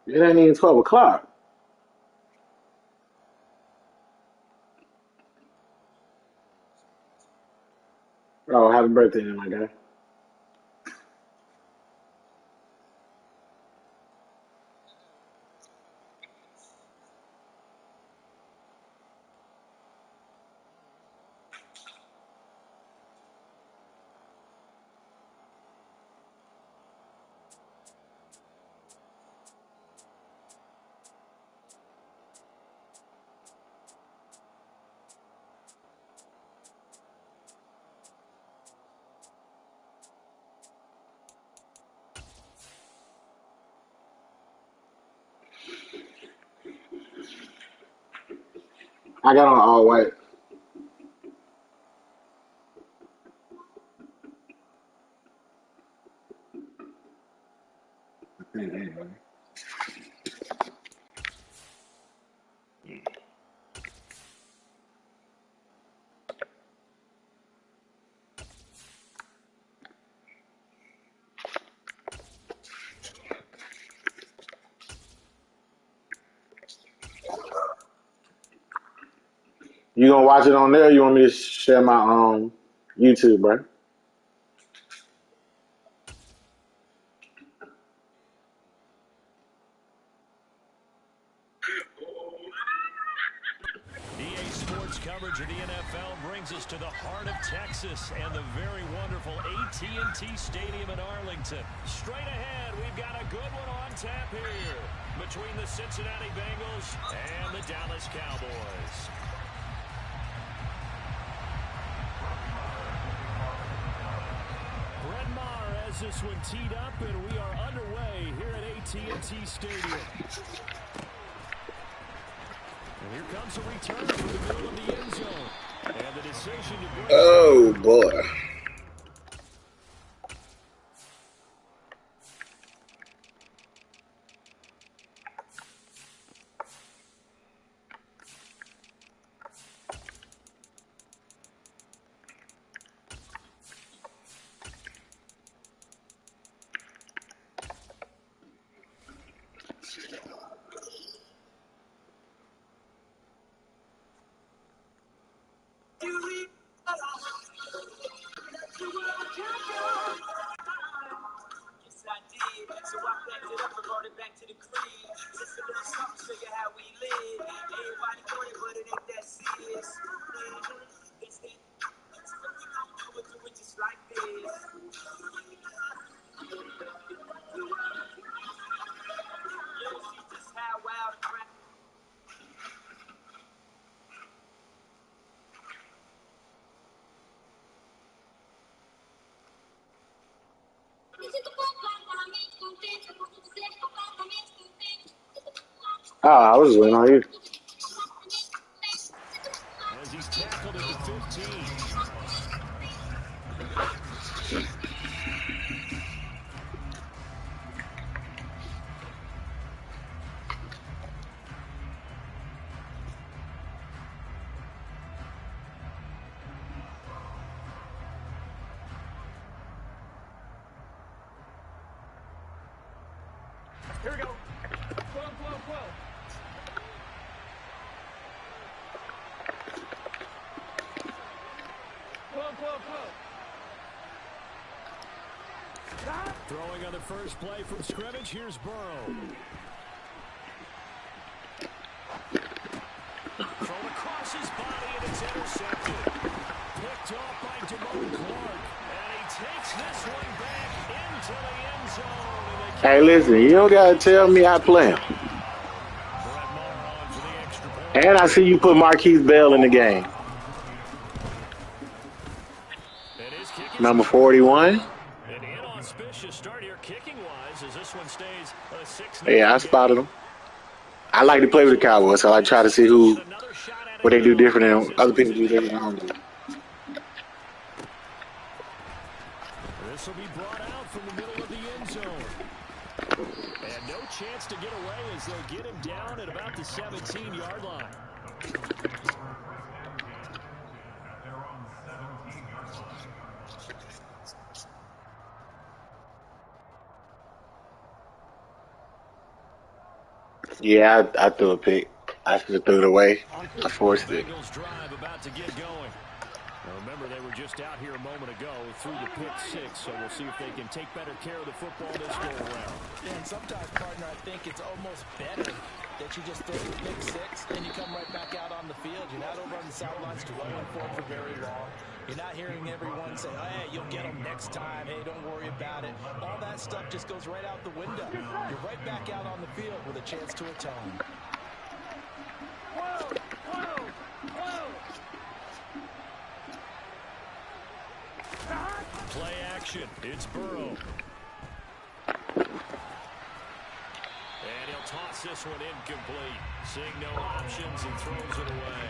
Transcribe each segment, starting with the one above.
It ain't even 12 o'clock. Oh, happy birthday, my guy. I got on all white. You gonna watch it on there? Or you want me to share my YouTube, bro? EA Sports coverage of the NFL brings us to the heart of Texas and the very wonderful AT&T Stadium in Arlington. Straight ahead, we've got a good one on tap here between the Cincinnati Bengals and the Dallas Cowboys. Brett Maher has this one teed up, and we are underway here at AT&T Stadium. And here comes a return from the middle of the end zone. And the decision to bring Oh boy. Oh, I was waiting on you. as he's tackled at the 15. Here we go. Whoa, whoa, whoa. Whoa, whoa, whoa. Throwing on the first play from scrimmage, here's Burrow. Thrown across his body, and it's intercepted. Picked off by Damone Clark. And he takes this one back into the end zone. Hey, listen, you don't gotta tell me I play him. Brett Maher on for the extra point. And I see you put Marquise Bell in the game. And his kick is Number good. 41. An inauspicious start here kicking-wise as this one stays a 6-0 Yeah, I spotted game. him. I like to play with the Cowboys, so I like to try to see Get another shot at it what they do now different as than this other one's people in do the different. air. I don't do. This will be brought out from the middle of the end zone. And no chance to get away as they'll get him down at about the 17-yard line. Yeah, I threw a pick. I should have threw it away. I The forced it. Bengals drive about to get going. Now remember, they were just out here a moment ago through the pick six, so we'll see if they can take better care of the football this go around. Yeah, and sometimes, partner, I think it's almost better that you just throw the pick six and you come right back out on the field. You're not over on the sidelines dwelling for it for very long. You're not hearing everyone say, hey, you'll get them next time. Hey, don't worry about it. All that stuff just goes right out the window. You're right back out on the field with a chance to atone. Play action. It's Burrow. And he'll toss this one incomplete. Seeing no options and throws it away.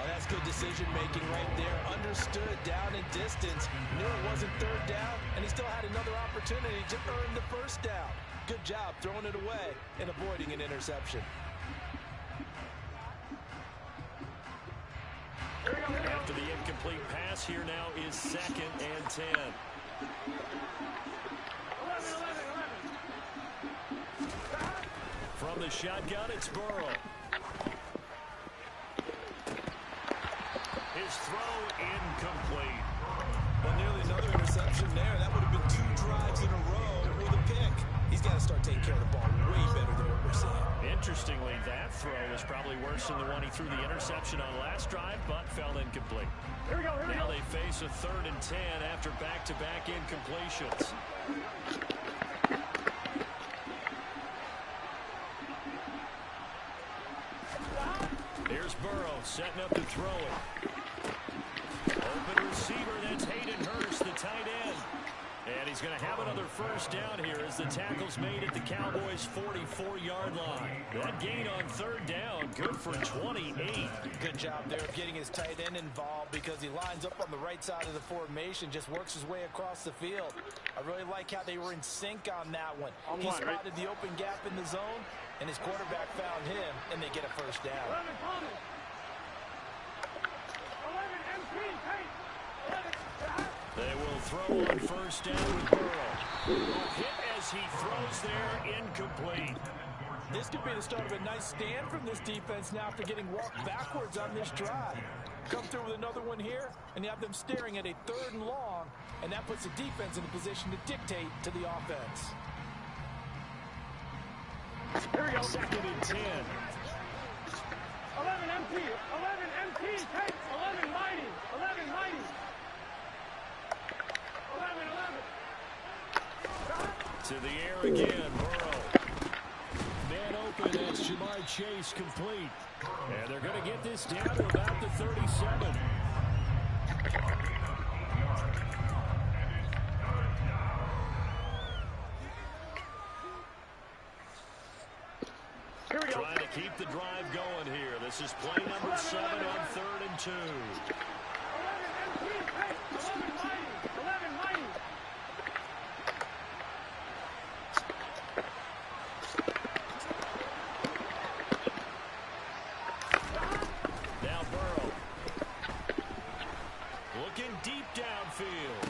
Oh, that's good decision-making right there. Understood down and distance. Knew it wasn't third down, and he still had another opportunity to earn the first down. Good job throwing it away and avoiding an interception. After the incomplete pass, here now is 2nd and 10. From the shotgun, it's Burrow. His throw incomplete. Well, nearly another interception there. That would have been 2 drives in a row with a pick. He's got to start taking care of the ball way better than what we're seeing. Interestingly, that throw was probably worse than the one he threw the interception on last drive, but fell incomplete. Now they face a 3rd and 10 after back-to-back incompletions. Here's Burrow setting up to throw it. Open receiver, that's Hayden Hurst, the tight end. And he's going to have another first down here as the tackle's made at the Cowboys' 44-yard line. That gain on 3rd down, good for 28. Good job there of getting his tight end involved because he lines up on the right side of the formation, just works his way across the field. I really like how they were in sync on that one. He spotted the open gap in the zone, and his quarterback found him, and they get a first down. They will throw on first down with Burrow. Hit as he throws there, incomplete. This could be the start of a nice stand from this defense now after getting walked backwards on this drive. Come through with another one here, and you have them staring at a 3rd and long, and that puts the defense in a position to dictate to the offense. Here we go. 2nd and 10. 11 MT, 11 MT, take 11 mighty, 11 mighty. 11. To the air again, Burrow. Man open, that's Jamar Chase complete. And they're going to get this down to about the 37. Trying to keep the drive going here. This is play number 7 on 3rd and 2. 11 MT, take 11 mighty, 11 mighty. Now Burrow. Looking deep downfield.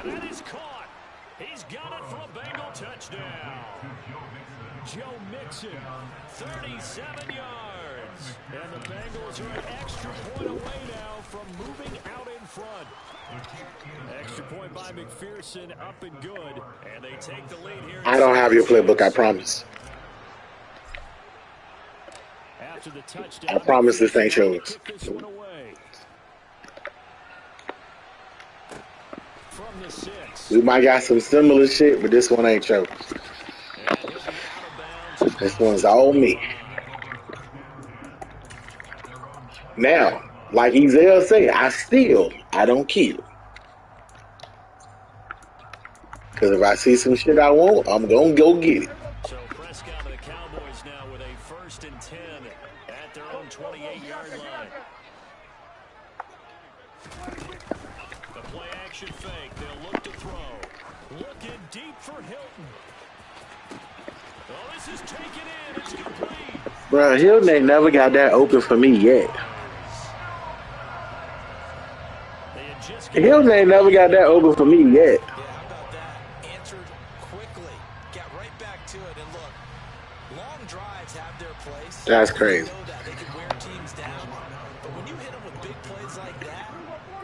And that is caught. He's got it for a Bengal touchdown. Joe Mixon, 37 yards. And the Bengals are an extra point away now from moving out in front. Extra point by McPherson, up and good. And they take the lead here. I don't have your playbook, I promise. After the touchdown, I promise this ain't yours. this one away. From the 6. We might got some similar shit, but this one ain't yours. This one's all me. Now, like Ezell said, I don't kill. Because if I see some shit I want, I'm going to go get it. So Prescott and the Cowboys now with a 1st and 10 at their own 28-yard line. The play action fake. They'll look to throw. Looking deep for Hilton. Oh, this is taken in. It's complete. Bro, Hilton ain't never got that open for me yet. Hilton ain't never got that open for me yet. Yeah, how about that? Answered quickly. Got right back to it. And look, Long drives have their place. That's And they crazy. know that. They can wear teams down. But when you hit them with big plays like that,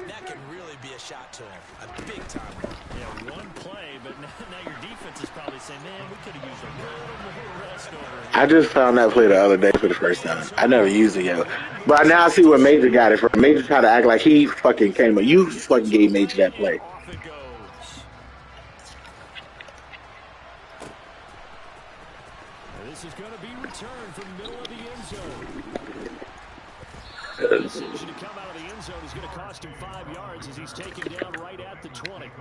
that can really be a shot to them. A big-time one. Yeah, one play, but now your defense is probably saying, man, we could have used a little more rest over I here. just found that play the other day for the first time. I never used it yet. But now I see where Major got it from. Major tried to act like he fucking came up. You fucking gave Major that And play. off it goes. And this is going to be returned from the middle of the end zone. The decision to come out of the end zone is going to cost him 5 yards as he's taken down right at the 20.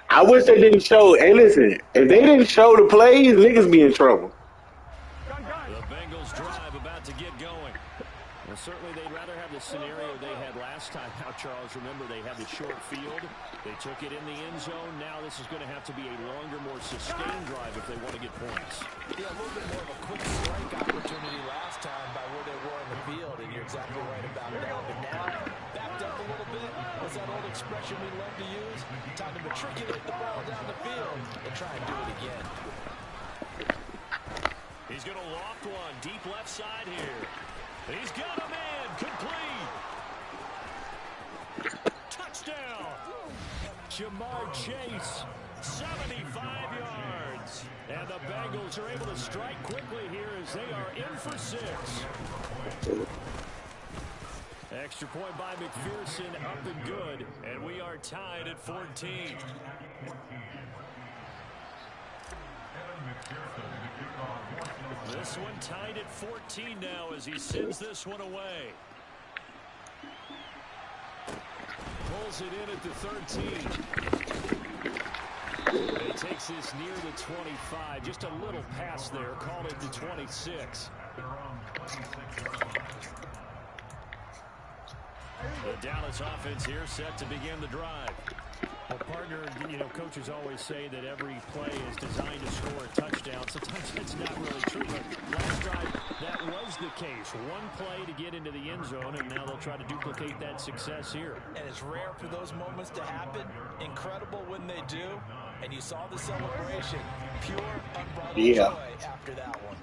I wish they didn't show. Hey, listen, if they didn't show the plays, niggas be in trouble. The Bengals drive about to get going. Well, certainly they'd rather have the scenario they had last time out, Charles. Remember, they had the short field. They took it in the end zone. Now this is going to have to be a longer, more sustained drive if they want to get points. Yeah, a little bit more of a quick strike opportunity last time by where they were on the field, and you're exactly right about that. But now, backed up a little bit. What's that old expression we love to use? Time to matriculate the ball down the field and try and do it again. He's going to loft one deep left side here. He's got a man complete. Touchdown. Jamar Chase, 75 yards. And the Bengals are able to strike quickly here as they are in for 6. Extra point by McPherson, up and good. And we are tied at 14. This one tied at 14 now as he sends this one away. Pulls it in at the 13. He takes this near the 25. Just a little pass there. Called it the 26. The Dallas offense here set to begin the drive. Well, partner, you know, coaches always say that every play is designed to score a touchdown. Sometimes that's not really true, but last drive, that was the case. One play to get into the end zone, and now they'll try to duplicate that success here. And it's rare for those moments to happen. Incredible when they do. And you saw the celebration. Pure, unbridled joy after that one.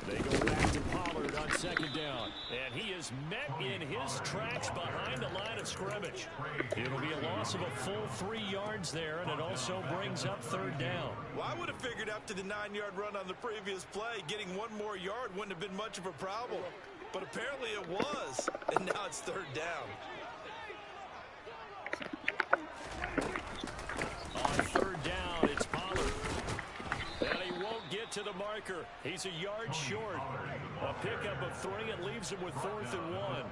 They go back to Pollard on second down. And he is met in his tracks behind the line of scrimmage. It'll be a loss of a full 3 yards there, and it also brings up third down. Well, I would have figured after the 9-yard run on the previous play, getting one more yard wouldn't have been much of a problem. But apparently it was, and now it's third down. On third down, it's Pollard. And he won't get to the marker. He's a yard short. A pickup of 3. It leaves him with 4th and 1.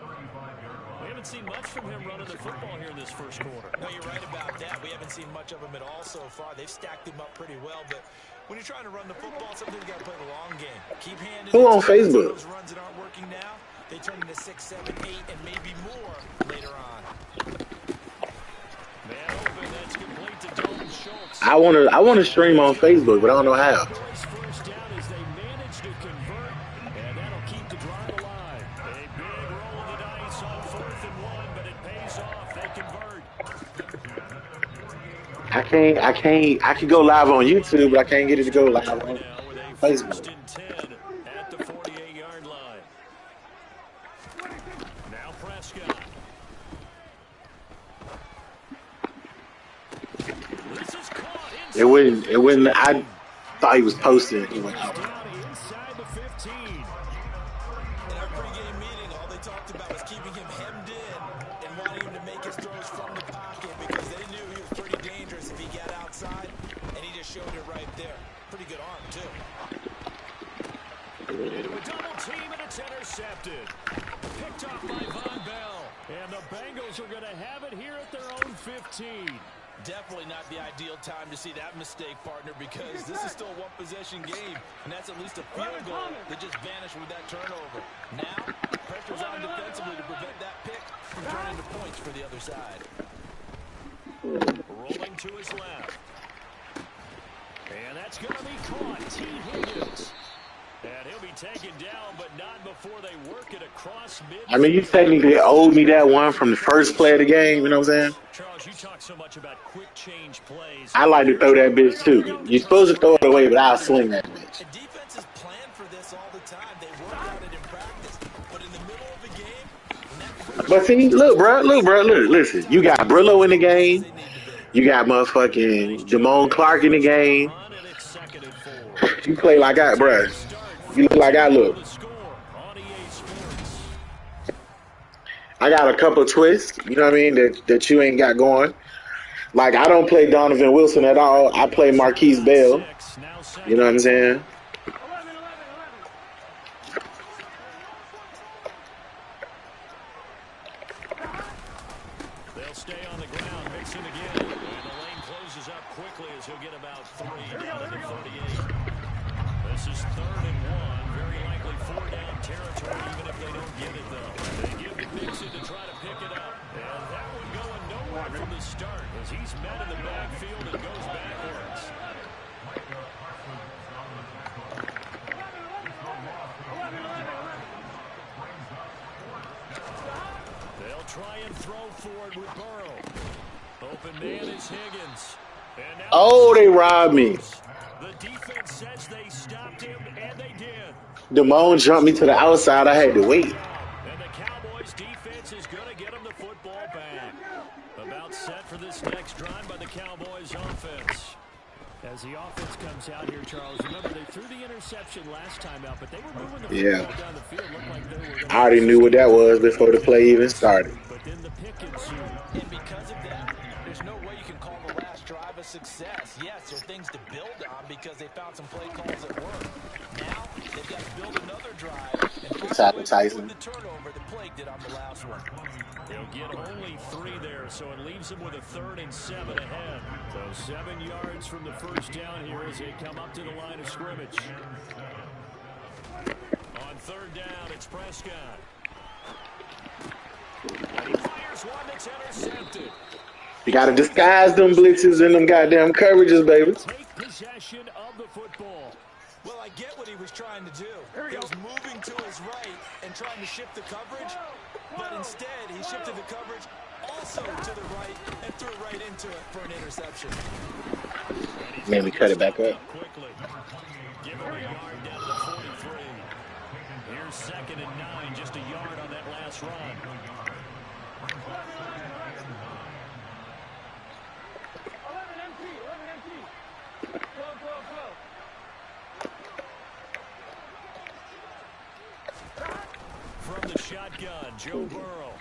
We haven't seen much from him running the football here in this first quarter. No, you're right about that. We haven't seen much of him at all so far. They've stacked him up pretty well, but when you're trying to run the football, sometimes you got to play the long game. Keep handing Who it on to Facebook? those runs that aren't working now. They turn into 6, 7, 8, and maybe more later on. Man open, that's complete to Dalton Schultz. I wanna stream on Facebook, but I don't know how. First down as they manage to convert, and that'll keep the drive alive. A big roll of the dice on 4th and 1, but it pays off. They convert. I can go live on YouTube, but I can't get it to go live on Now with a Facebook. 1st and 10 at the 48-yard line. Now Prescott. This is caught inside It wouldn't. I thought he was posting. He went out. down inside the 15. In our pregame meeting, all they talked about was keeping him hemmed in and wanting him to make his throws from the pocket because they knew he was pretty dangerous if he got outside, and he just showed it right there. Pretty good arm, too. Into a double team, and it's intercepted. Picked off by Von Bell. And the Bengals are going to have it here at their own 15. Definitely not the ideal time to see that mistake, partner, because this is still a one-possession game, and that's at least a field goal that just vanished with that turnover. Now, pressure's on defensively to prevent that pick from turning to points for the other side. Rolling to his left. And that's going to be caught. T. Higgins. And And he'll be taken down, but not before they work it across midfield. I mean, you technically owed me that one from the first play of the game. You know what I'm saying? Charles, you talk so much about quick change plays. I like to throw that bitch too. You're supposed to throw it away, but I'll swing that bitch. Defenses plan for this all the time. They work out it in practice. But in the middle of the game, But see, look, bro, listen. You got Brillo in the game. You got motherfucking Damone Clark in the game. You play like I, bro. You look like I look. I got a couple twists, you know what I mean, that you ain't got going. Like, I don't play Donovan Wilson at all. I play Marquise Bell. You know what I'm saying? They'll stay on the ground, mixing again. And the lane closes up quickly as he'll get about 3 down to the 38. This is 3rd and 1. Very likely 4-down territory, even if they don't get it, though. They give the Mixon to try to pick it up. And that one going nowhere from the start as he's met in the backfield and goes backwards. They'll try and throw forward with Burrow. Open man is Higgins. Oh, they robbed me. The defense says they stopped him, and they did. Damone jumped me to the outside. I had to wait. And the Cowboys defense is going to get them the football back. About set for this next drive by the Cowboys offense. As the offense comes out here, Charles, remember they threw the interception last time out, but they were moving the football down the field. Looked like they were I already knew what that was before the play even started. But then the pick ensued. and because of that, there's no way you can call the last drive a success. Yes, there are things to build on because they found some play calls that work. Now, they've got to build another drive and find Tyson. the turnover that plagued it on the last one. They'll get only 3 there, so it leaves them with a 3rd and 7 ahead. So 7 yards from the first down here as they come up to the line of scrimmage. On 3rd down, it's Prescott. And he fires one that's intercepted. You got to disguise them blitzes and them goddamn coverages, baby. Take possession of the football. Well, I get what he was trying to do. He was moving to his right and trying to shift the coverage, but instead he shifted the coverage also to the right and threw right into it for an interception. Man, we cut it back up. Quickly. Give him a yard down to the 43. Here's 2nd and 9, just a yard on that last run. From the shotgun, Joe Burrow.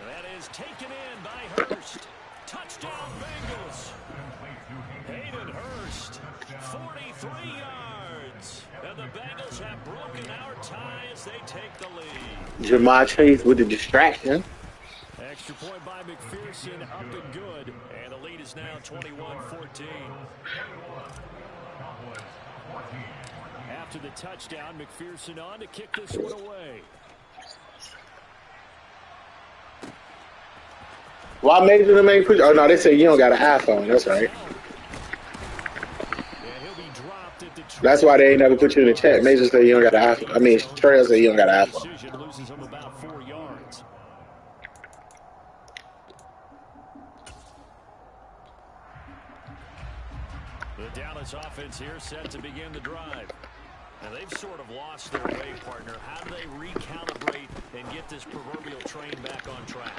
That is taken in by Hurst. Touchdown, Bengals. Hayden Hurst, 43 yards. And the Bengals have broken our tie as they take the lead. Jamar Chase with the distraction. Extra point by McPherson, up and good. And the lead is now 21-14. After the touchdown, McPherson on to kick this one away. Why Major the main push? Oh, no, they say you don't got an iPhone. That's right. That's why they ain't never put you in the chat. Major said you don't got an iPhone. I mean, Trail said you don't got an iPhone. Loses him about 4 yards. The Dallas offense here set to begin the drive. And they've sort of lost their way, partner. How do they recalibrate and get this proverbial train back on track?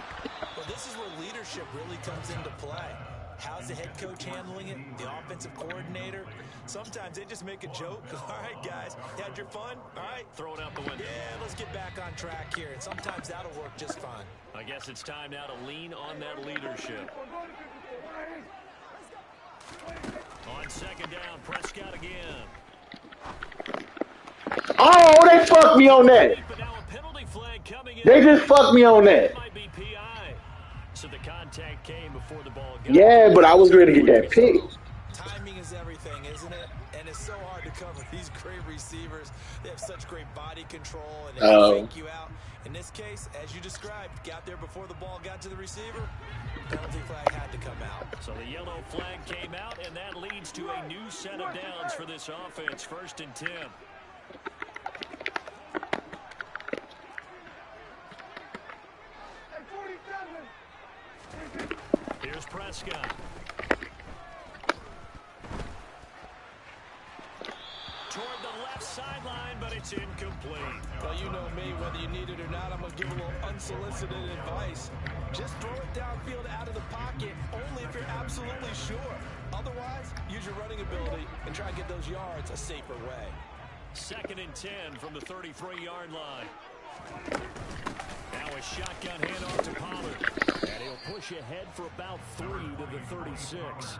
Well, this is where leadership really comes into play. How's the head coach handling it? The offensive coordinator? Sometimes they just make a joke. All right, guys, you had your fun? All right. Throw it out the window. Yeah, let's get back on track here. And sometimes that'll work just fine. I guess it's time now to lean on that leadership. On 2nd down, Prescott again. Oh, they fucked me on that. They just fucked me on that. So the contact came before the ball got. Yeah, but I was ready to get that pick. Timing is everything, isn't it? And it's so hard to cover these great receivers. They have such great body control, and they can Oh. fake you out. In this case, as you described, got there before the ball got to the receiver. Penalty flag had to come out. So the yellow flag came out, and that leads to a new set of downs for this offense. 1st and 10. Here's Prescott. Toward the left sideline, but it's incomplete. Well, you know me, whether you need it or not, I'm going to give a little unsolicited advice. Just throw it downfield out of the pocket, only if you're absolutely sure. Otherwise, use your running ability and try to get those yards a safer way. 2nd and 10 from the 33-yard line. Now a shotgun handoff to Pollard. And he'll push ahead for about 3 to the 36.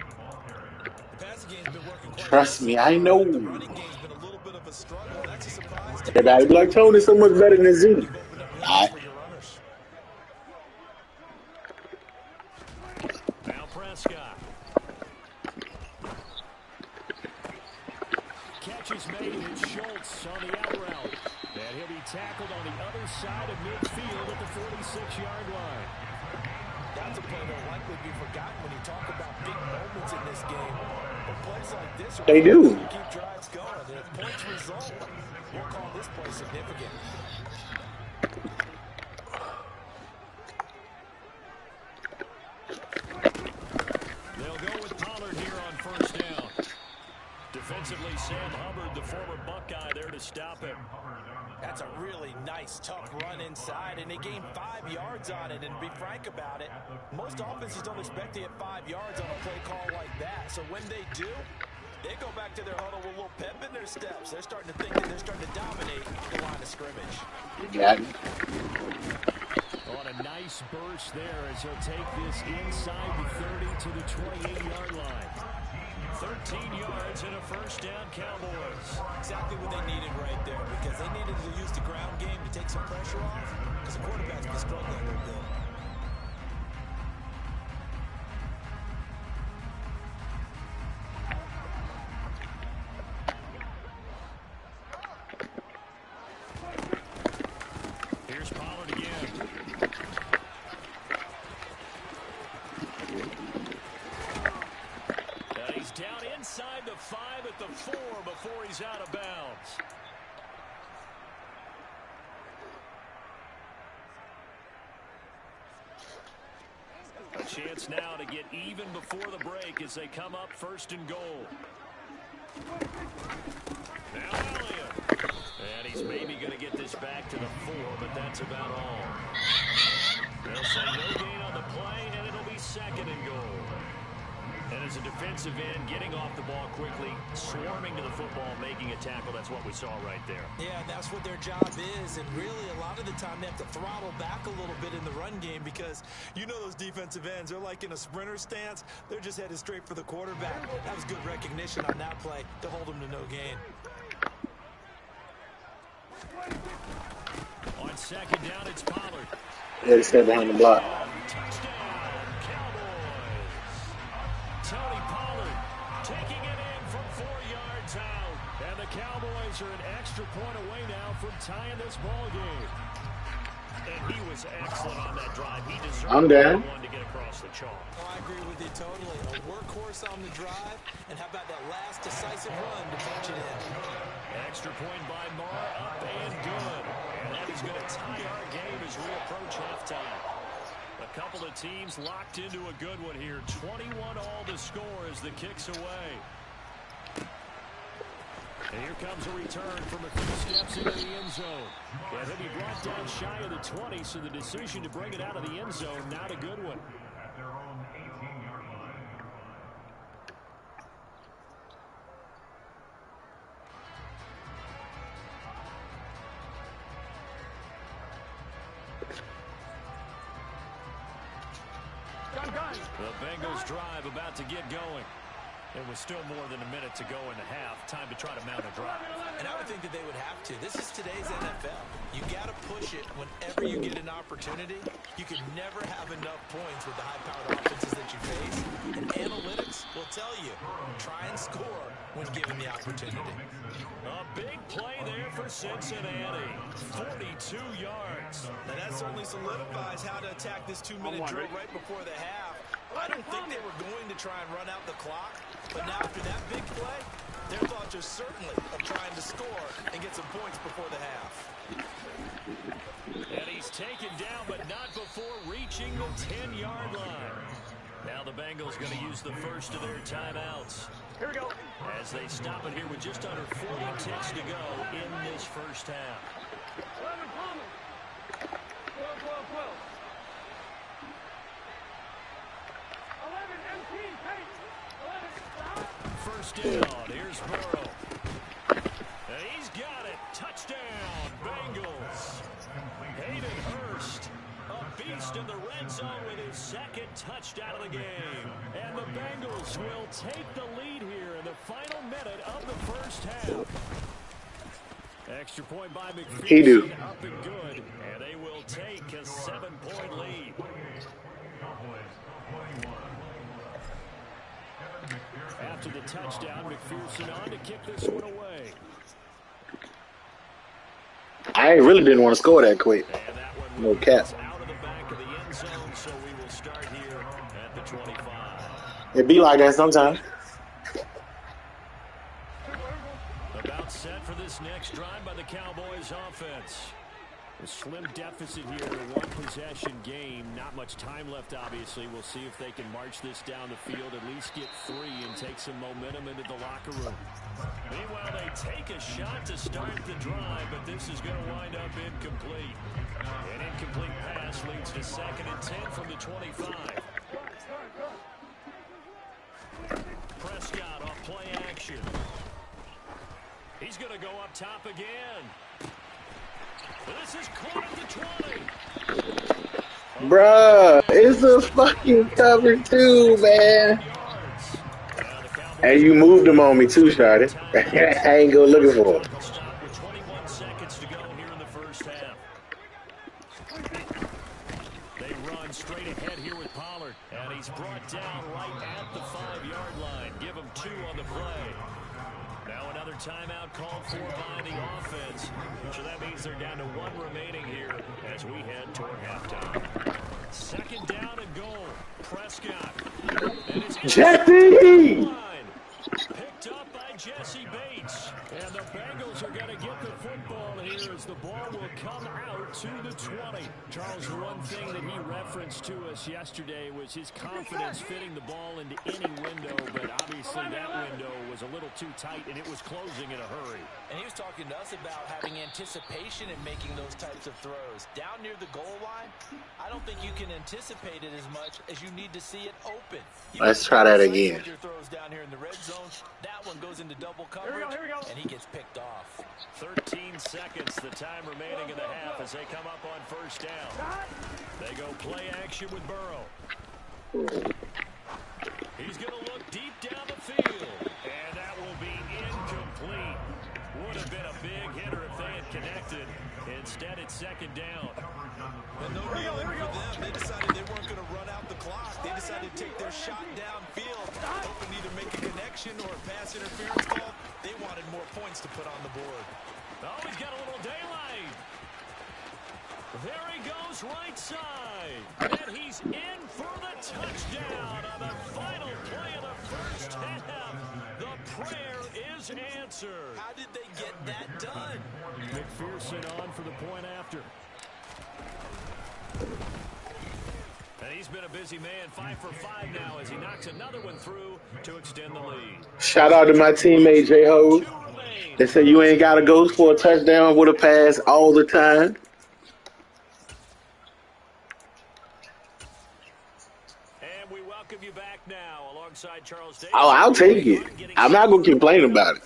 The passing game's been working quite Trust me, I know. The running game's been a little bit of a struggle. That's a surprise. Everybody be like, Tony's so much better than Z. All right. Now Prescott. Catch is made, and Schultz on the out route. And he'll be tackled on the other side of midfield at the 46-yard line. That's a play that'll likely be forgotten when you talk about big moments in this game. But plays like this are They do. keep drives going. And if points result, we'll call this play significant. They'll go with Pollard here on 1st down. Defensively, Sam Hubbard, the former Buckeye, there to stop him. That's a really nice, tough run inside, and they gained 5 yards on it. And to be frank about it, most offenses don't expect to get 5 yards on a play call like that. So when they do, they go back to their huddle with a little pep in their steps. They're starting to think that they're starting to dominate the line of scrimmage. Yeah. On a nice burst there as he'll take this inside the 30 to the 28-yard line. 13 yards and a 1st down, Cowboys. Exactly what they needed right there, because they needed to use the ground game to take some pressure off, because the quarterback's been struggling a little bit. Here's Pollard again. He's down inside the 5 at the 4 before he's out of bounds. A chance now to get even before the break as they come up 1st and goal. Now Elliott. And he's maybe going to get this back to the 4, but that's about all. They'll say no gain on the play, and it'll be 2nd and goal. And as a defensive end, getting off the ball quickly, swarming to the football, making a tackle, that's what we saw right there. Yeah, that's what their job is, and really a lot of the time they have to throttle back a little bit in the run game, because you know those defensive ends, they're like in a sprinter stance. They're just headed straight for the quarterback. That was good recognition on that play to hold them to no gain. On 2nd down, it's Pollard. Yeah, they stay behind the block. Touchdown, Cowboys. Tony Pollard taking it in from 4 yards out. And the Cowboys are an extra point away now from tying this ball game. And he was excellent on that drive. He deserved I'm down. one to get across the chalk. Oh, I agree with you totally. A workhorse on the drive, and how about that last decisive run to punch it in? Extra point by Marr, up and good. And that is going to tie our game as we approach halftime. A couple of teams locked into a good one here. 21 all to score as the kick's away. And here comes a return from a few steps into the end zone. And he'll be brought down shy of the 20, so the decision to bring it out of the end zone, not a good one. The Bengals drive about to get going. And with still more than a minute to go in the half, time to try to mount a drive. And I would think that they would have to. This is today's NFL. You got to push it whenever you get an opportunity. You can never have enough points with the high-powered offenses that you face. And analytics will tell you, try and score when given the opportunity. A big play there for Cincinnati. 42 yards. Now that certainly solidifies how to attack this 2-minute drill right before the half. I don't think they were going to try and run out the clock, but now after that big play, their thoughts are certainly of trying to score and get some points before the half. And he's taken down, but not before reaching the 10-yard line. Now the Bengals going to use the first of their timeouts. Here we go. As they stop it here with just under 40 ticks to go in this first half. 11, Palmer. 12, 12, 12. 11, MP, Pate. 11, stop. First down, here's Burrow. And he's got it. Touchdown, Bengals. Hayden Hurst, a beast in the red zone with his second touchdown of the game. And the Bengals will take the lead here in the final minute of the first half. Extra point by McPherson. He do. Up and good. And they will take a 7-point lead. After the touchdown, McPherson on to kick this one away. I really didn't want to score that quick. And that one No cap. out of the back of the end zone, so we will start here at the 25. It be like that sometimes. About set for this next drive by the Cowboys offense. A slim deficit here in a one-possession game. Not much time left, obviously. We'll see if they can march this down the field, at least get 3 and take some momentum into the locker room. Meanwhile, they take a shot to start the drive, but this is going to wind up incomplete. An incomplete pass leads to 2nd and 10 from the 25. Prescott off play action. He's going to go up top again. This is caught at the 20. Bruh, it's a fucking cover too, man. And you moved them on me too, Shotty. I ain't go looking for it. With 21 seconds to go here in the first half. They run straight ahead here with Pollard. And he's brought down right at the 5-yard line. Give him 2 on the play. Now another timeout called for by the offense. So that means they're down to 1 remaining here as we head toward halftime. 2nd down and goal. Prescott. And it's Jesse! picked up by Jesse Bates. And the Bengals are going to get the football here as the ball will come out to the 20. Charles, the one thing that he referenced to us yesterday was his confidence fitting the ball into any window, but obviously that window was a little too tight and it was closing in a hurry. And he was talking to us about having anticipation in making those types of throws. Down near the goal line, I don't think you can anticipate it as much as you need to see it open. Let's try that again. Your throws down here in the red zone, that one goes into double coverage, Here we go. and he gets picked off. 13 seconds, the time remaining in the half as they come up on first down. They go play action with Burrow. He's going to look deep down the field, and that will be incomplete. Would have been a big hitter if they had connected. Instead, it's 2nd down. And no kneeling for them. They decided they weren't going to run out the clock. They decided to take their shot downfield, hoping to either make a connection or a pass interference call. They wanted more points to put on the board. Oh, he's got a little daylight. There he goes right side. And he's in for the touchdown on the final play of the first half. The prayer is answered. How did they get that done? McPherson on for the point after. And he's been a busy man, 5 for 5 now as he knocks another one through to extend the lead. Shout out to my teammate J-Ho. They say you ain't got to go for a touchdown with a pass all the time. And we welcome you back now alongside Charles Davis. Oh, I'll take it. I'm not going to complain about it.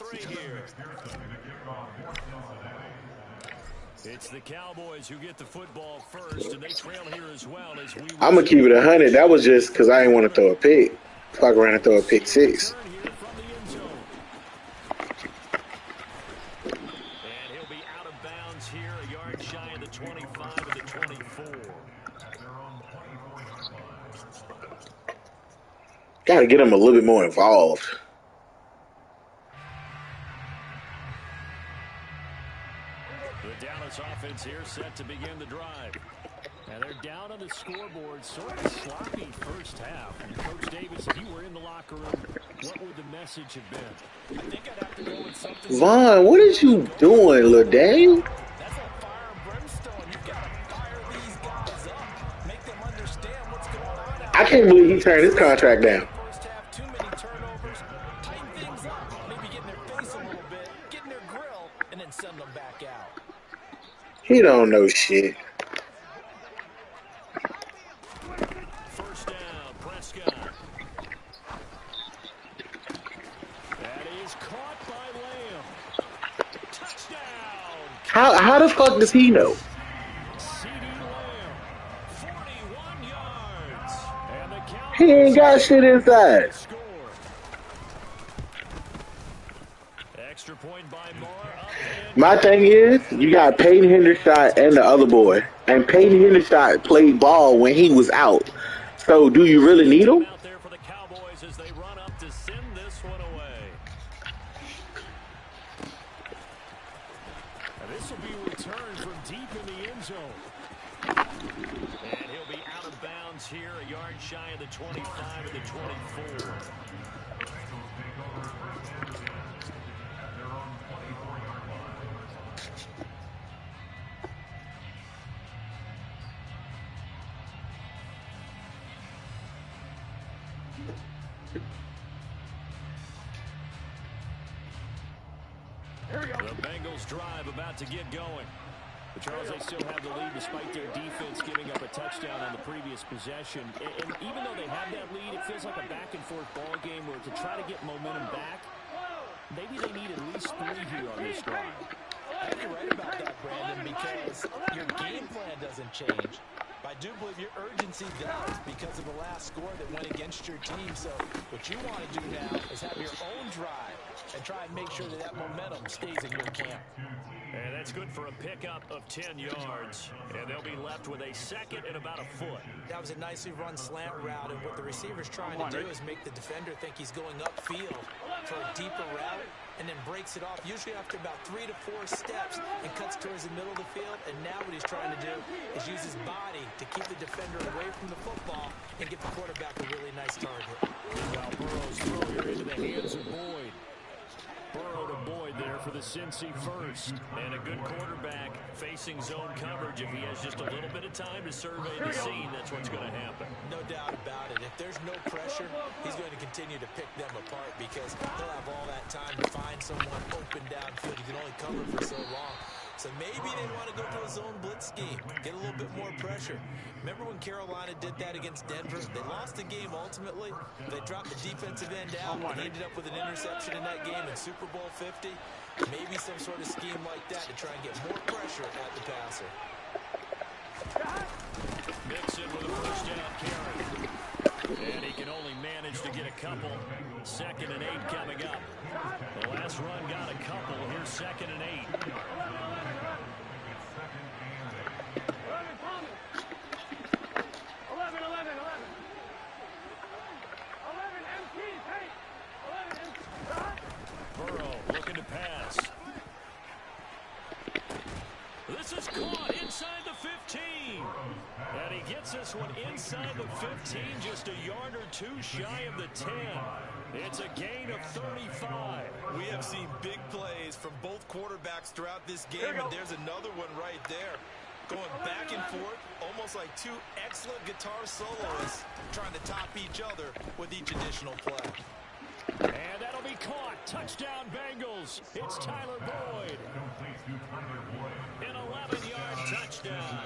It's the Cowboys who get the football first, and they trail here as well as we. I'm going to keep it 100. That was just because I didn't want to throw a pick. Fuck around and throw a pick 6. bounds here, a yard shy of the 25 of the 24. Got to get him a little bit more involved. The Dallas offense here set to begin the drive. And they're down on the scoreboard, sort of a sloppy first half. And Coach Davis, if you were in the locker room, what would the message have been? I think I'd have to go with something. Vaughn, what is you doing, little Daniel? That's on fire and brimstone. You've got to fire these guys up. Make them understand what's going on out I can't believe he turned his contract down. First half, too many turnovers. Tighten things up. Maybe get in their face a little bit, get in their grill, and then send them back out. He don't know shit. First down, Prescott. That is caught by Lamb. Touchdown. How the fuck does he know? CD Lamb, 41 yards. And the count He ain't got shit inside. score. Extra point by Moore. Up and My thing is, you got Peyton Hendershot and the other boy. And Peyton Hendershot played ball when he was out. So do you really need him? out there for the Cowboys as they run up to send this one away. And this will be returned from deep in the end zone. And he'll be out of bounds here, a yard shy of the 25 of the 24. The Bengals drive about to get going. But Charles, they still have the lead despite their defense giving up a touchdown on the previous possession. And even though they have that lead, it feels like a back-and-forth ball game where to try to get momentum back, maybe they need at least 3 here on this drive. I think you're right about that, Brandon, because your game plan doesn't change. I do believe your urgency does because of the last score that went against your team. So what you want to do now is have your own drive and try and make sure that that momentum stays in your camp. And that's good for a pickup of 10 yards. And they'll be left with a second and about a foot. That was a nicely run slant route, and what the receiver's trying to do is make the defender think he's going upfield for a deeper route, and then breaks it off, usually after about 3 to 4 steps, and cuts towards the middle of the field. And now what he's trying to do is use his body to keep the defender away from the football and give the quarterback a really nice target. Well, Burrow's throw here into the hands of Boyd. Burrow to Boyd there for the Cincy first. And a good quarterback facing zone coverage. If he has just a little bit of time to survey the scene, that's what's going to happen. No doubt about it. If there's no pressure, he's going to continue to pick them apart because he'll have all that time to find someone open downfield. You can only cover for so long. So maybe they want to go to a zone blitz scheme, get a little bit more pressure. Remember when Carolina did that against Denver? They lost the game ultimately. They dropped the defensive end out and ended up with an interception in that game in Super Bowl 50. Maybe some sort of scheme like that to try and get more pressure at the passer. Mixon with a first down carry. And he can only manage to get a couple. 2nd and 8 coming up. The last run got a couple. Here's 2nd and 8. Burrow looking to pass. This is caught inside the 15. And he gets this one inside the 15, just a yard or 2 shy of the 10. It's a gain of 35. We have seen big plays from both quarterbacks throughout this game, and there's another one right there. Going back and forth, almost like 2 excellent guitar soloists trying to top each other with each additional play. And that'll be caught. Touchdown, Bengals. It's Tyler Boyd. An 11-yard touchdown.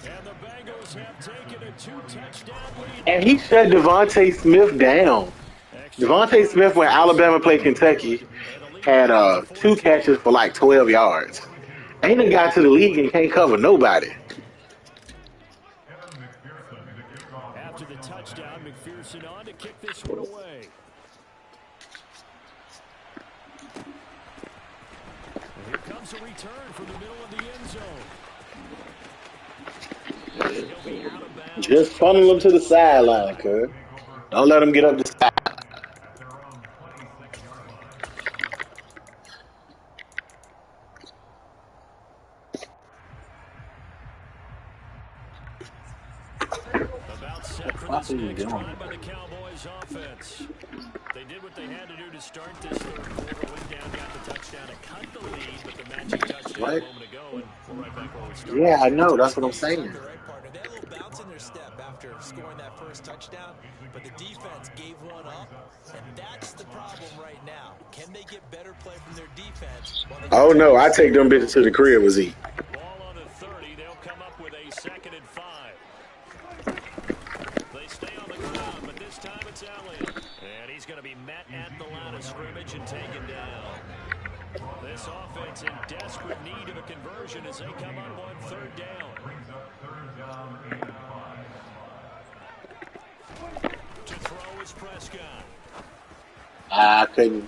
And the Bengals have taken a 2-touchdown lead. And he shut Devontae Smith down. Devontae Smith, when Alabama played Kentucky, had 2 catches for like 12 yards. Ain't a guy to the league and can't cover nobody. After the touchdown, McPherson on to kick this one away. Here comes comes a return from the middle of the end zone. He'll be out of bounds. Just funnel him to the sideline, cuz. Don't let him get up the side. About set for this next drive by the Cowboys offense. They did what they had to do to start this third quarter. Went down, got the touchdown, and cut the lead, but the matching touchdown a moment ago, and we're right back where we started. Yeah, I know. That's what I'm saying. They had a little bounce in their step after scoring that first touchdown, but the defense gave one up, and that's the problem right now. Can they get better play from their defense? Oh, no. I take them bitches to the crib, was he? Ball on the 30. They'll come up with a 2nd and 5. They stay on the ground, but this time it's Elliott. And he's going to be met at the line of scrimmage and taken down. This offense in desperate need of a conversion as they come up on 3rd down. To throw is Prescott. I couldn't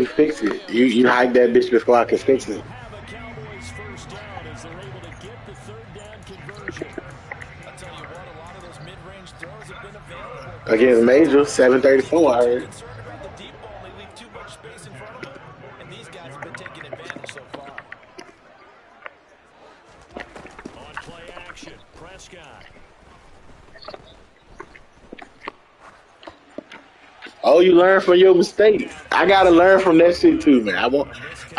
fix it. You hyped that bitch before I could fix it. Have a Cowboys 1st down as they're able to get the 3rd down conversion. I'll tell you what, a lot of those mid-range throws have been available. Against Major, 734, I heard. Concerned about the deep ball, they leave too much space in front of them, and these guys have been taking advantage so far. On play action, Prescott. Oh, you learn from your mistakes. I gotta learn from that shit too, man.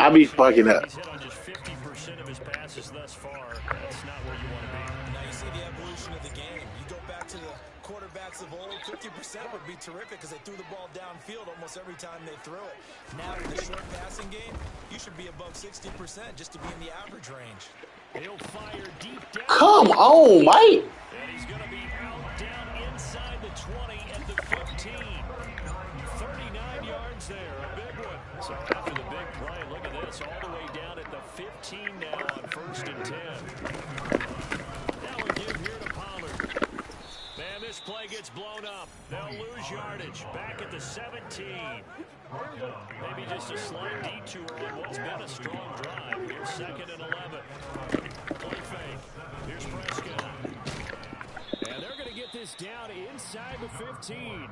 I be fucking up. He's hit on just 50% of his passes thus far. That's not where you want to be. Now you see the evolution of the game. You go back to the quarterbacks of old, 50% would be terrific because they threw the ball downfield almost every time they threw it. Now in the short passing game, you should be above 60% just to be in the average range. He'll fire deep down. Come on, Mike. And he's going to be out down inside the 20 at the 15. 39 yards there, a big one. So after the big play, look at this, all the way down at the 15 now on 1st and 10. Now we give here to Pollard. Man, this play gets blown up. They'll lose yardage. Back at the 17. Maybe just a slight detour on what's been a strong drive. Here's 2nd and 11. Play fake. Here's Prescott. And they're going to get this down inside the 15.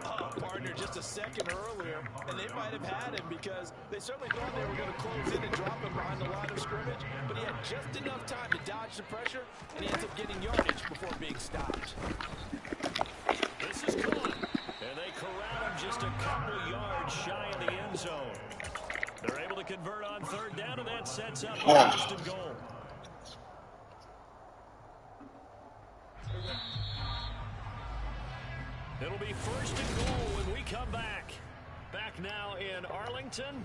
Oh, partner, just a second earlier, and they might have had him because they certainly thought they were going to close in and drop him behind the line of scrimmage, but he had just enough time to dodge the pressure, and he ends up getting yardage before being stopped. This is gone, and they corral him just a couple yards shy of the end zone. They're able to convert on 3rd down, and that sets up a 1st and goal. It'll be 1st and goal when we come back. Back now in Arlington.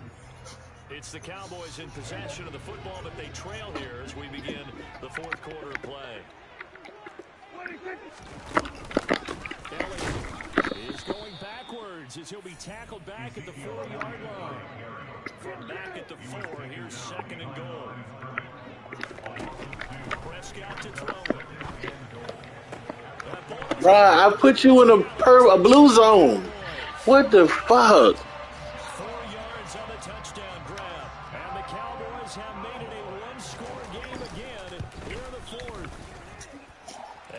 It's the Cowboys in possession of the football, but they trail here as we begin the 4th quarter of play. Elliott is going backwards as he'll be tackled back at the 4-yard line. From back at the 4, here's 2nd and goal. Prescott to throw it. Bruh, I put you in a blue zone. What the fuck? 4 yards on the touchdown grab. And the Cowboys have made it a one-score game again here in the 4th.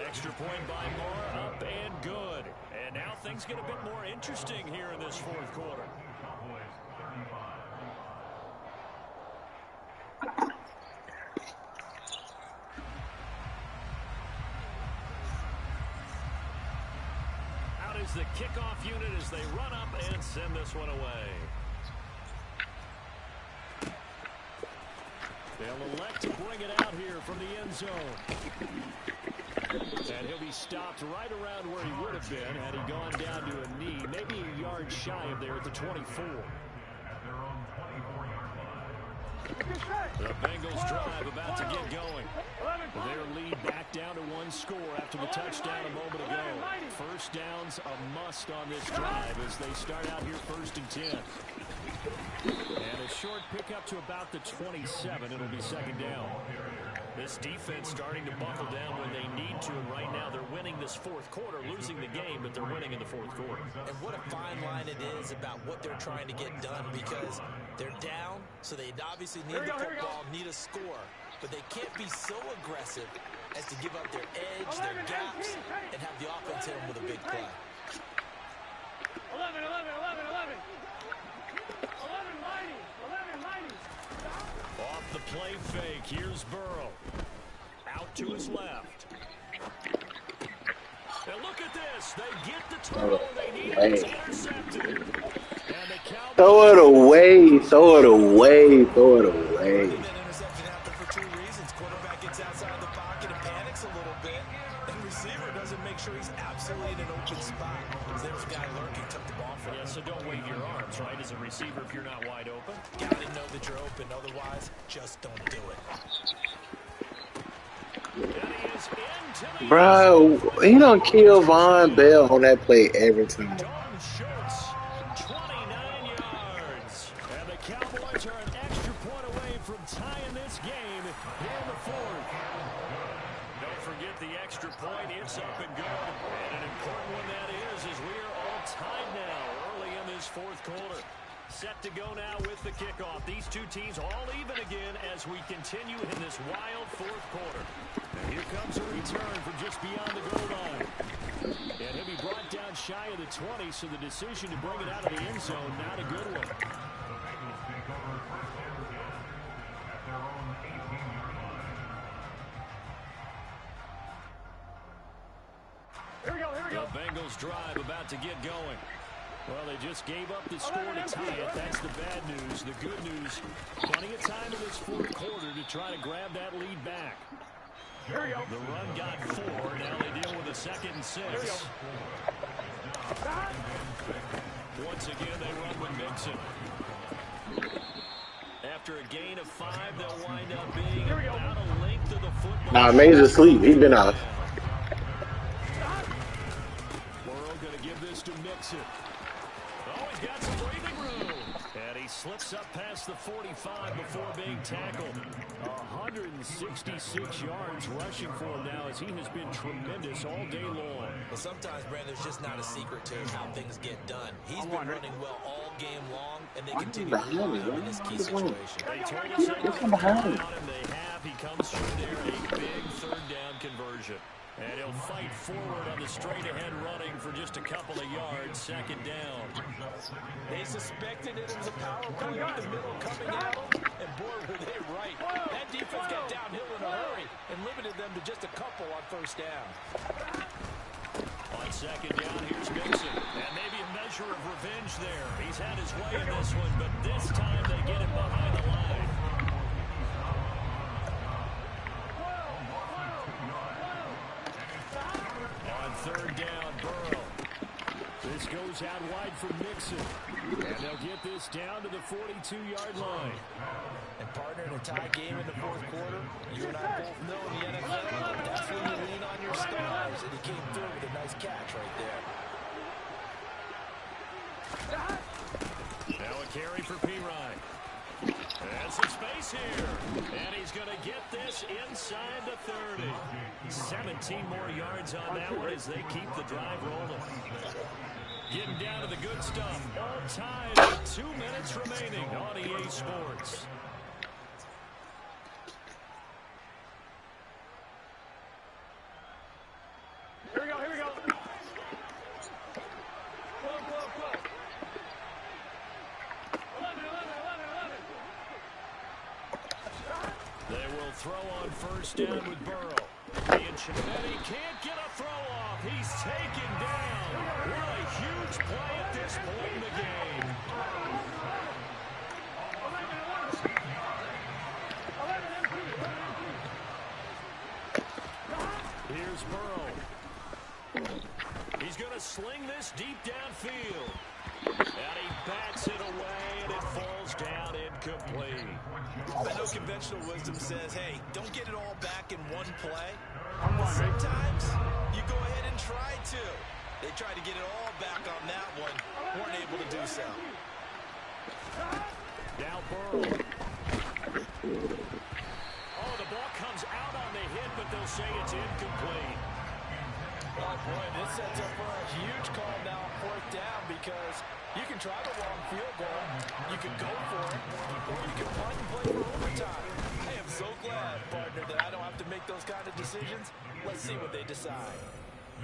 Extra point by Moore, up and good. And now things get a bit more interesting here in this 4th quarter. Is the kickoff unit as they run up and send this one away. They'll elect to bring it out here from the end zone. And he'll be stopped right around where he would have been had he gone down to a knee, maybe a yard shy of there at the 24. The Bengals drive about to get going. Their lead back down to 1 score after the touchdown a moment ago. 1st down's a must on this drive as they start out here 1st and 10. And a short pickup to about the 27. It'll be 2nd down. This defense starting to buckle down when they need to, and right now they're winning this 4th quarter, losing the game, but they're winning in the 4th quarter. And what a fine line it is about what they're trying to get done, because They're down, so they obviously need the football, need a score. But they can't be so aggressive as to give up their edge, their gaps, and have the offense hit them with a big play. 11, 11, 11, 11. 11, mighty. 11, mighty. Off the play fake, here's Burrow. Out to his left. And look at this. They get the throw they need. It's intercepted. And the Cowboys Throw it away. Throw it away. Throw it away. That interception happened for two reasons. Quarterback gets outside the pocket and panics a little bit. And receiver doesn't make sure he's absolutely in an open spot. Because there was a guy lurking, took the ball from him. so don't wave your arms, right, as a receiver if you're not wide open. Gotta know that you're open. Otherwise, just don't do it. Bro, he don't kill Von Bell on that play every time. Schultz, 29 yards. And the Cowboys are an extra point away from tying this game here in the fourth. Don't forget the extra point. It's up and good. And an important one that is, as we are all tied now early in this fourth quarter. Set to go now with the kickoff. These two teams all even again as we continue in this wild fourth quarter. And here comes a return from just beyond the goal line. And he'll be brought down shy of the 20, so the decision to bring it out of the end zone, not a good one. Here we go, here we go. The Bengals drive about to get going. Well, they just gave up the score to tie it. That's the bad news. The good news, plenty of time in this fourth quarter to try to grab that lead back. Here we go. The run got 4. Now they deal with a 2nd and 6. Here we go. Once again, they run with Mixon. After a gain of 5, they'll wind up being about a length of the football. Nah, May's asleep. He's been off. Burrow going to give this to Mixon. Oh, he's got some breathing room. And he slips up past the 45 before being tackled. 166 yards rushing for him now as he has been tremendous all day long. Well, sometimes, Brandon, there's just not a secret to how things get done. He's been running well all game long, and they continue to rely on him in this key situation. They told us they were going to rely on him. They have. He comes through there, a big 3rd down conversion. And he'll fight forward on the straight-ahead running for just a couple of yards, 2nd down. They suspected it was a power play up the middle coming at them, and boy, were they right. That defense got downhill in a hurry and limited them to just a couple on 1st down. On 2nd down, here's Mixon. And maybe a measure of revenge there. He's had his way in this one, but this time they get him behind the line. On 3rd down, Burrow. This goes out wide for Mixon. And they'll get this down to the 42-yard line. And partner, in a tie game in the fourth quarter, you and I both know in the NFL, that's when you lean on your stars, and he came through with a nice catch right there. Now a carry for P-Ryan. And some space here. And he's going to get this inside the 30. 17 more yards on that one as they keep the drive rolling. Getting down to the good stuff. All tied with 2 minutes remaining on EA Sports. Here we go, here we go. Whoa, whoa, whoa. 11, 11, 11, 11. They will throw on 1st down with Burrow. And he can't get a throw off. He's taken down. Really huge play at this point in the game. 11, Here's Burrow. He's going to sling this deep downfield. And he bats it away, and it falls down incomplete. I know conventional wisdom says, hey, don't get it all back in one play. But sometimes you go ahead and try to. They tried to get it all back on that one. Weren't able to do so. Now Burrow. Oh, the ball comes out on the hit, but they'll say it's incomplete. Oh, boy, this sets up for a huge call now on 4th down because you can try the long field goal, you can go for it, or you can punt and play for overtime. I am so glad, partner, that I don't have to make those kind of decisions. Let's see what they decide.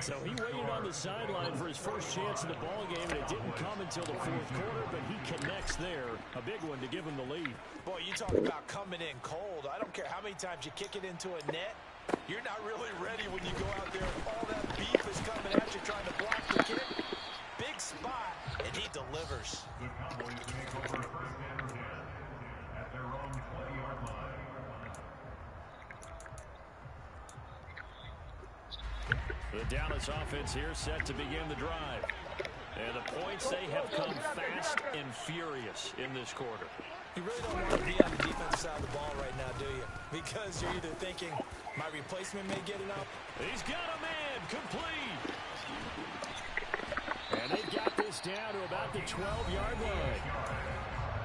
So he waited on the sideline for his first chance in the ball game, and it didn't come until the 4th quarter, but he connects there. A big one to give him the lead. Boy, you talk about coming in cold. I don't care how many times you kick it into a net. You're not really ready when you go out there and all that beef is coming at you trying to block the kick. Big spot, and he delivers. The Cowboys take over first and 10 at their own 20-yard line. The Dallas offense here set to begin the drive. And the points, they have come fast and furious in this quarter. You really don't want to be on the defensive side of the ball right now, do you? Because you're either thinking, my replacement may get it up. He's got a man complete. And they've got this down to about the 12-yard line.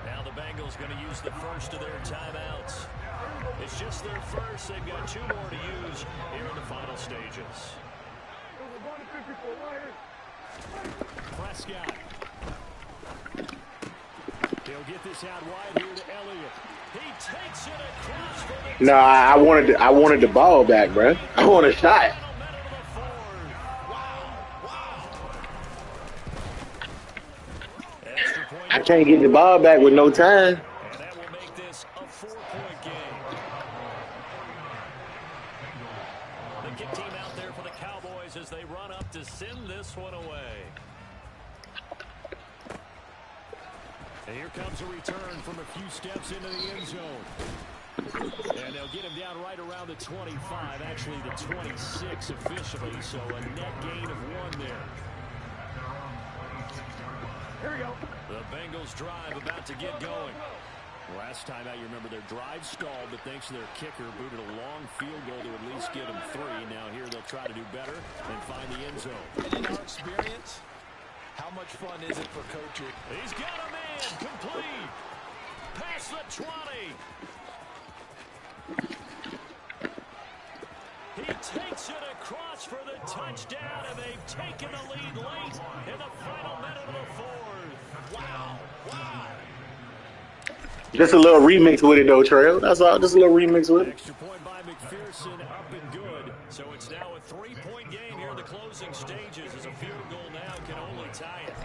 Now the Bengals going to use the first of their timeouts. It's just their first. They've got 2 more to use here in the final stages. Prescott. He'll get this out wide here to Elliott. He takes it across for the No, I wanted the ball back, bro. I want a shot. I can't get the ball back with no time. And that will make this a 4-point game. The kick team out there for the Cowboys as they run up to send this one away. And here comes a return from a few steps into the end zone. And they'll get him down right around the 25, actually the 26 officially, so a net gain of 1 there. Here we go. The Bengals drive about to get going. Last time out, you remember their drive stalled, but thanks to their kicker, booted a long field goal to at least get them 3. Now here they'll try to do better and find the end zone. And in our experience, how much fun is it for coaches? He's got a man complete. Past the 20. He takes it across for the touchdown, and they've taken the lead late in the final minute of the 4th. Wow. Wow. Just a little remix with it, though, Trail. That's all. Just a little remix with it. Extra point by McPherson, up and good. So it's now a 3-point game here in the closing stages as a field goal now can only tie it.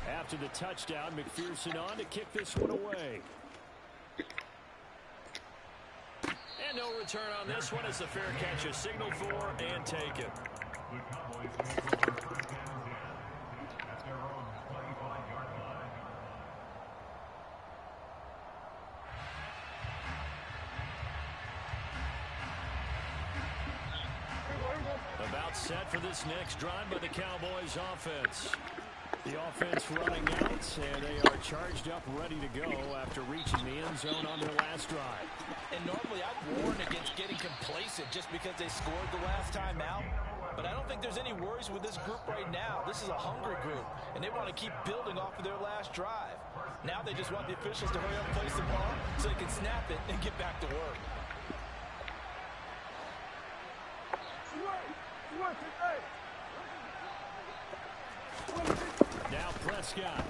After the touchdown, McPherson on to kick this one away. And no return on this one as the fair catch is signaled for and taken. The Cowboys take over first and 10 at their own 25-yard line. About set for this next drive by the Cowboys offense. The offense running out, and they are charged up, ready to go after reaching the end zone on their last drive. And normally I'd warn against getting complacent just because they scored the last time out. But I don't think there's any worries with this group right now. This is a hungry group, and they want to keep building off of their last drive. Now they just want the officials to hurry up and place the ball so they can snap it and get back to work. Now Prescott.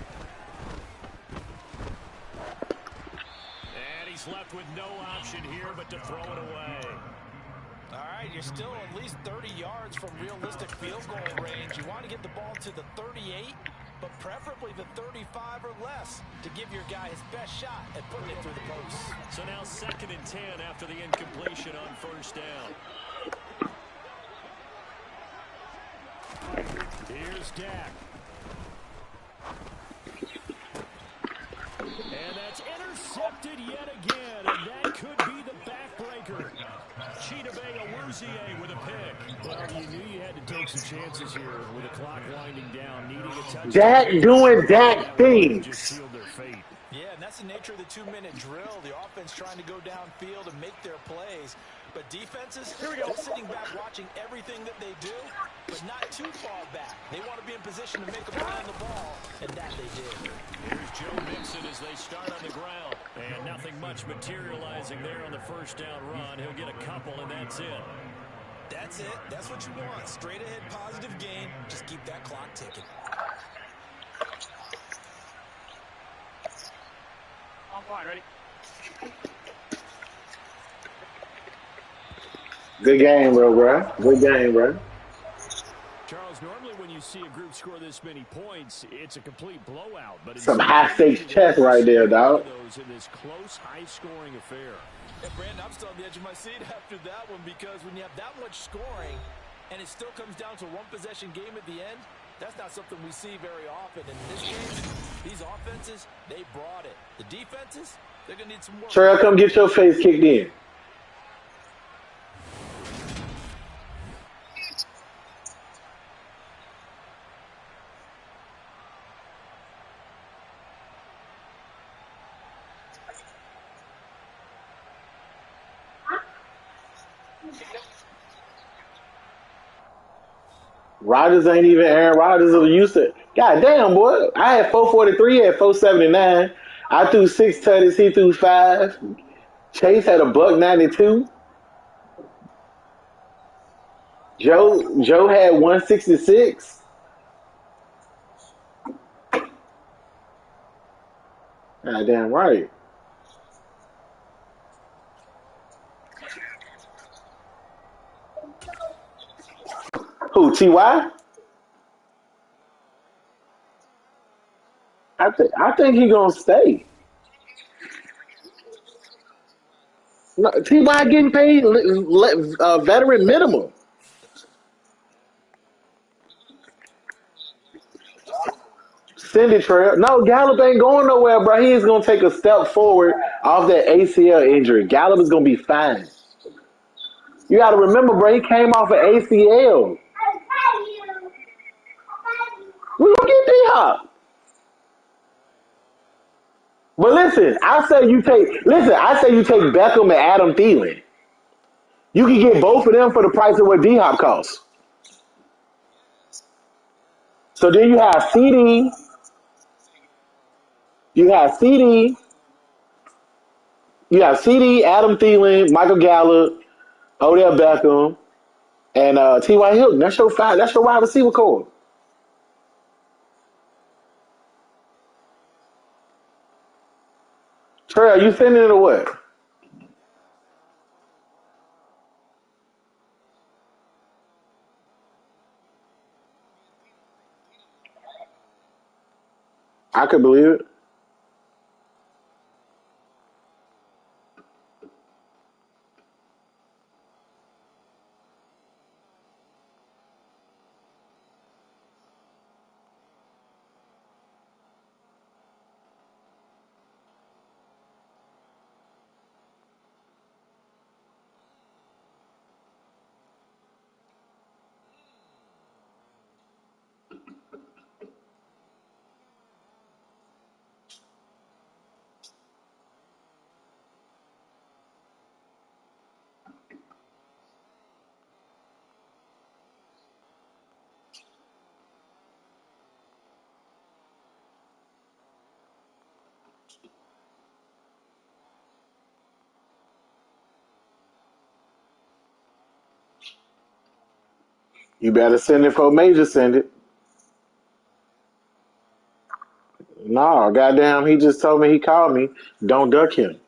And he's left with no option here but to throw it away. All right, you're still at least 30 yards from realistic field goal range. You want to get the ball to the 38, but preferably the 35 or less to give your guy his best shot at putting it through the post. So now 2nd and 10 after the incompletion on 1st down. Here's Dak. And that's intercepted yet again, and that could be the backbreaker. Chidobe Awuzie with a pick. Well, you knew you had to take some chances here with the clock winding down, needing a touchdown. Dak doing Dak things. Just sealed their fate. Yeah, and that's the nature of the 2-minute drill. The offense trying to go downfield and make their plays. But defenses, they're sitting back watching everything that they do, but not too far back. They want to be in position to make a play on the ball, and that they did. Here's Joe Mixon as they start on the ground. And nothing much materializing there on the 1st down run. He'll get a couple, and that's it. That's it. That's what you want. Straight ahead positive gain. Just keep that clock ticking. On fine, ready? Good game, bro. Good game, bro. Charles, normally when you see a group score this many points, it's a complete blowout. But in Some some high ways, stakes you chess rarely right see there, either one dog. of those in this close, high-scoring affair. Hey, Brandon, I'm still on the edge of my seat after that one because when you have that much scoring and it still comes down to one possession game at the end, that's not something we see very often. And in this game, these offenses, they brought it. The defenses, they're going to need some work. Trey, come get your face kicked in. Rodgers ain't even Aaron Rodgers of used to. God damn, boy. I had 443 at 479. I threw 6 tutties. He threw 5. Chase had a buck 92. Joe had 166. God damn right. Who, T.Y.? I think he gonna stay. No, T.Y. getting paid veteran minimum. Send it, Trail. No, Gallup ain't going nowhere, bro. He is gonna take a step forward off that ACL injury. Gallup is gonna be fine. You got to remember, bro. He came off an ACL. We gonna get D Hop. But listen, I say you take Beckham and Adam Thielen. You can get both of them for the price of what D Hop costs. So then you have CD, you have CD, Adam Thielen, Michael Gallup, Odell Beckham, and T.Y. Hilton. That's your five. That's your wide receiver core. Trey, are you sending it or what? I could believe it. You better send it for Major. Send it. No, goddamn, he just told me he called me. Don't duck him.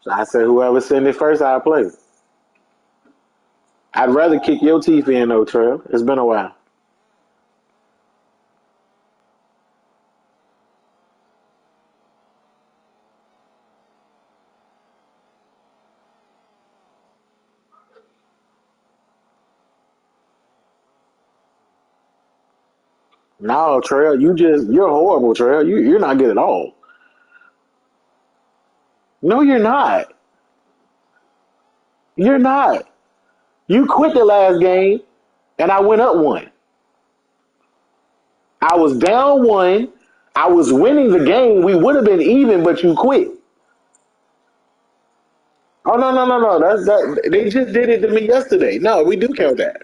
So I said, whoever send it first, I'll play. I'd rather kick your teeth in, though, Trail. It's been a while. No, Trail, you're horrible, Trail. You're not good at all. No, you're not. You're not. You quit the last game, and I went up one. I was down one. I was winning the game. We would have been even, but you quit. Oh no! That's that. They just did it to me yesterday. No, we do count that.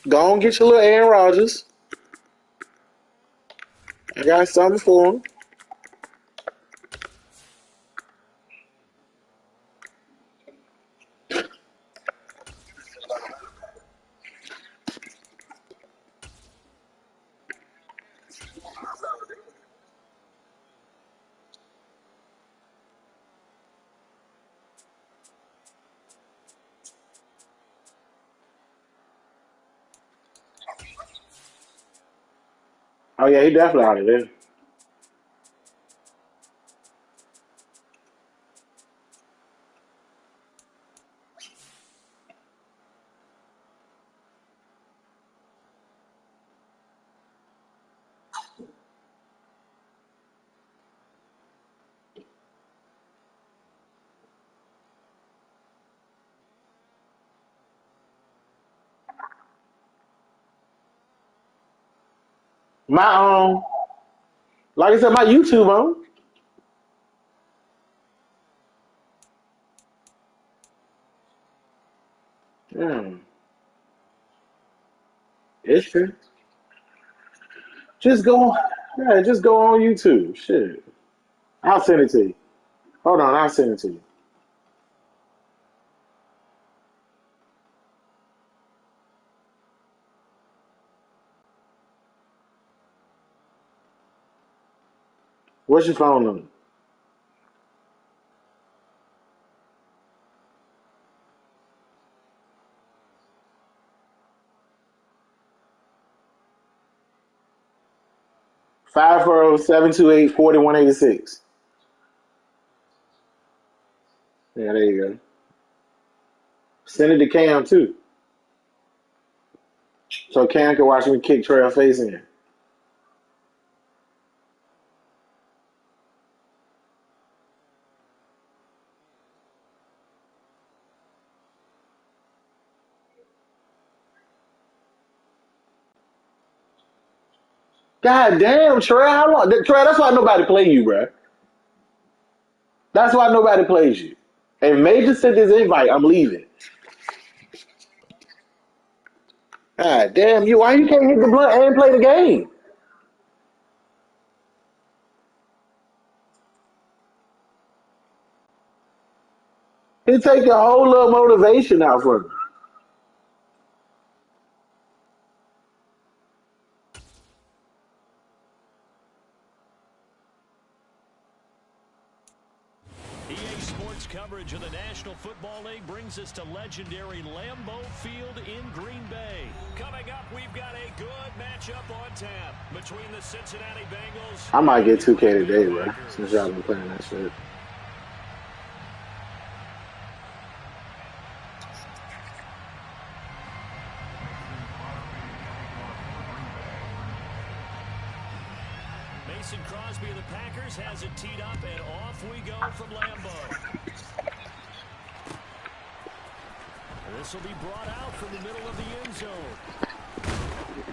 Go on, get your little Aaron Rodgers. I got something for him. Oh yeah, he definitely out of there. My like I said, my YouTube on. Hmm. It's true. Just go, yeah, just go on YouTube. Shit. I'll send it to you. Hold on, I'll send it to you. What's your phone number? 540-728-4186. Yeah, there you go. Send it to Cam too. So Cam can watch me kick Trail face in. God damn, Trail, how long? Trail, that's why nobody play you, bro. That's why nobody plays you. And Major sent this invite, I'm leaving. God damn you, why you can't hit the blunt and play the game? It take your whole little motivation out from you. EA Sports coverage of the National Football League brings us to legendary Lambeau Field in Green Bay. Coming up, we've got a good matchup on tap between the Cincinnati Bengals I might and get the 2K Green Bay today, bro, since Packers. y'all been playing that shit. Mason Crosby of the Packers has it teed up, and off we go from Lambeau. This will be brought out from the middle of the end zone.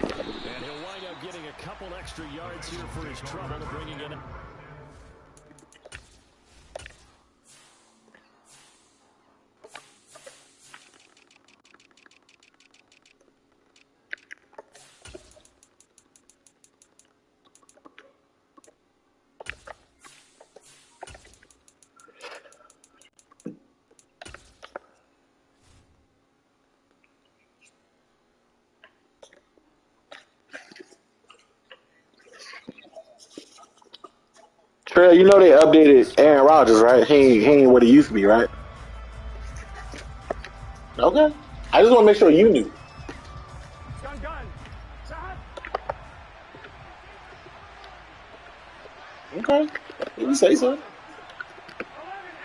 And he'll wind up getting a couple extra yards here for his trouble, bringing in. Trail, you know they updated Aaron Rodgers, right? He ain't what he used to be, right? Okay. I just want to make sure you knew. Gun, gun. Shot. Okay. You say so. 11.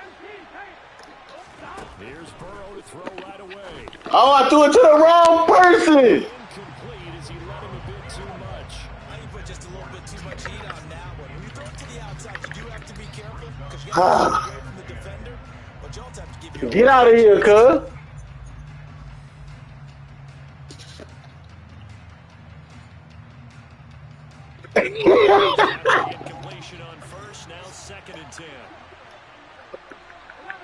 MP. Hey. Here's Burrow to throw right away. Oh, I threw it to the wrong person. Incomplete as he let him a bit too much. I think you put just a little bit too much heat on that one. When you throw it to the outside, you do have to be careful because you got to get away from the defender. But you also have to give your Get out of here, cuz. After the incompletion on first, now 2nd and 10. 11.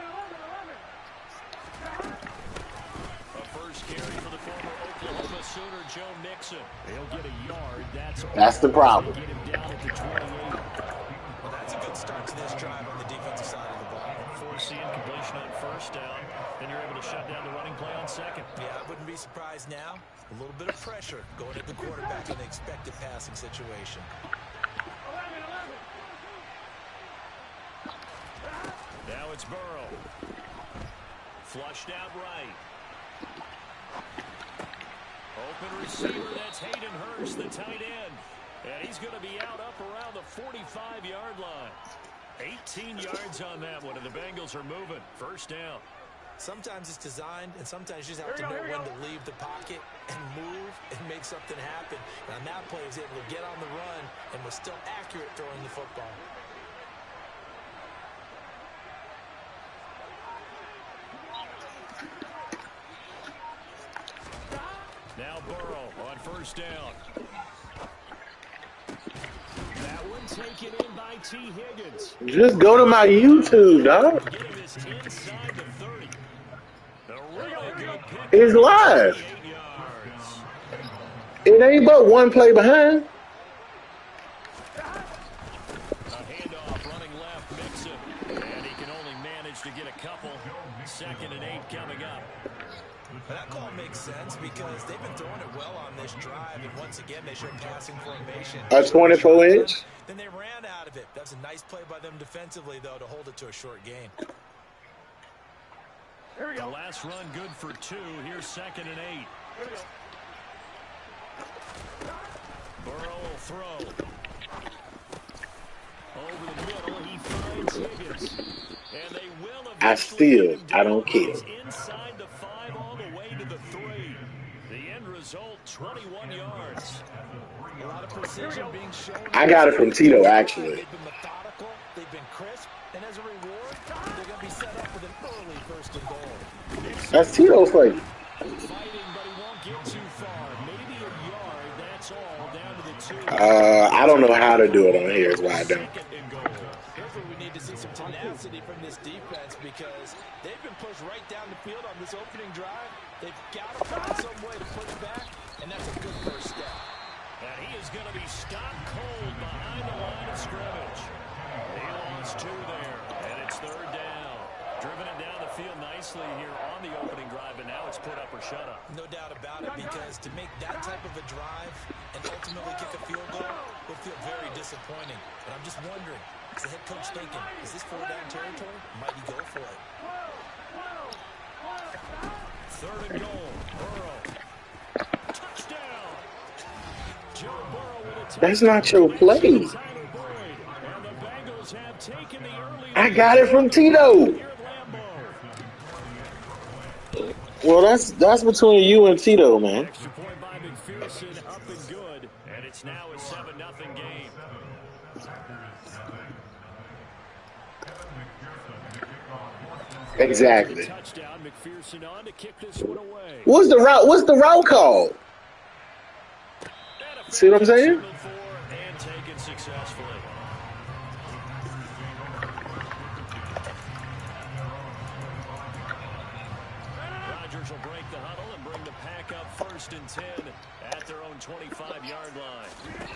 A first carry for the former Oklahoma Sooner, Joe Mixon. He'll get a yard. That's the problem. Get him down at the 28. Well, that's a good start to this drive on the defensive side of the ball. Force the incompletion on first down, then you're able to shut down the running play on second. Yeah, I wouldn't be surprised now. A little bit of pressure going at the quarterback in an expected passing situation. 11. Now it's Burrow. Flushed out right. Open receiver, that's Hayden Hurst, the tight end. And he's going to be out up around the 45-yard line. 18 yards on that one, and the Bengals are moving. First down. Sometimes it's designed, and sometimes you just have to know when to leave the pocket and move and make something happen. And on that play, he was able to get on the run and was still accurate throwing the football. Now Burrow on first down. That one taken in by T. Higgins. Just go to my YouTube, dog. Getting this inside the 30. A really good pick. It's live. 8 yards. It ain't but one play behind. A handoff running left, Mixon. And he can only manage to get a couple. 2nd and 8 coming up. That call makes sense because they've been throwing it well on this drive, and once again they showed passing formation. A 24-inch. Then they ran out of it. That's a nice play by them defensively, though, to hold it to a short gain. The last run good for 2. Here's 2nd and 8. Burrow will throw. Over the middle, he finds Higgins. And they will I don't care. inside the 5 all the way to the 3. The end result, 21 yards. A lot of precision being shown. I got it from Tito, actually. They've been methodical, they've been crisp, and as a reward, they're going to be set up with an early 1st and goal. That's Tito for you. Fighting, but he won't get too far. Maybe a yard, that's all, down to the 2. I don't know how to do it on here, is why I don't. 2nd and goal. Here's where we need to see some tenacity from this defense because they've been pushed right down the field on this opening drive. They've got to find some way to push back, and that's a good first step. And he is going to be stopped cold behind the line of scrimmage. He lost 2 there, and it's 3rd down. Driven it down the field nicely here on the opening drive, and now it's put up or shut up. No doubt about it, because to make that type of a drive and ultimately kick a field goal would feel very disappointing. But I'm just wondering, is the head coach thinking, is this 4-down territory? Might he go for it? 3rd and goal. Burrow. Touchdown. Joe Burrow with a touchdown. That's not your play. And the Bengals have taken the early I got it from Tito. here at Lambeau. Well, that's between you and Tito, man. Extra point by McPherson, up and good. And it's now a 7-0 game. Exactly. Touchdown, McPherson on to kick this one away. What's the route called? See what I'm saying? And taken successfully. Rodgers will break the huddle and bring the pack up 1st and 10 at their own 25-yard line.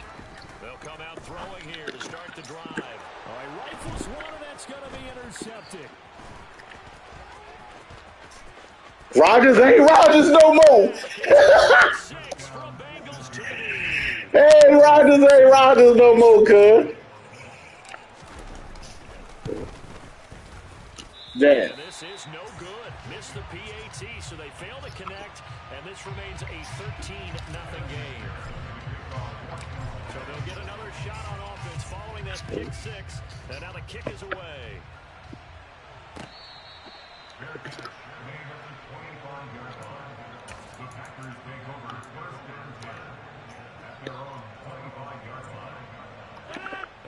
They'll come out throwing here to start the drive. All right, rifles one, and that's going to be intercepted. Rodgers ain't Rodgers no more. 6 from Bengals to the lead. Hey, Rodgers ain't Rodgers no more, cuz. Damn. And this is no good. Missed the PAT, so they fail to connect, and this remains a 13-0 game. So they'll get another shot on offense following that pick 6, and now the kick is away.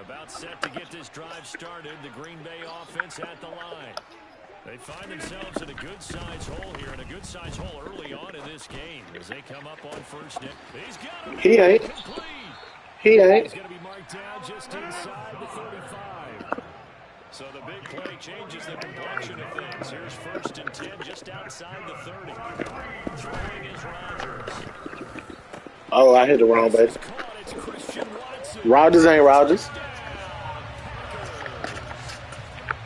About set to get this drive started, the Green Bay offense at the line. They find themselves in a good-sized hole here, and a good-sized hole early on in this game as they come up on 1st down. He's got him. He ain't. Complete. He ain't. He's going to be marked down just inside the 35. So the big play changes the complexion of things. Here's 1st and 10 just outside the 30. Throwing is Rodgers. Oh, I hit the wrong base. Caught. It's Christian Watson. Rodgers ain't Rodgers.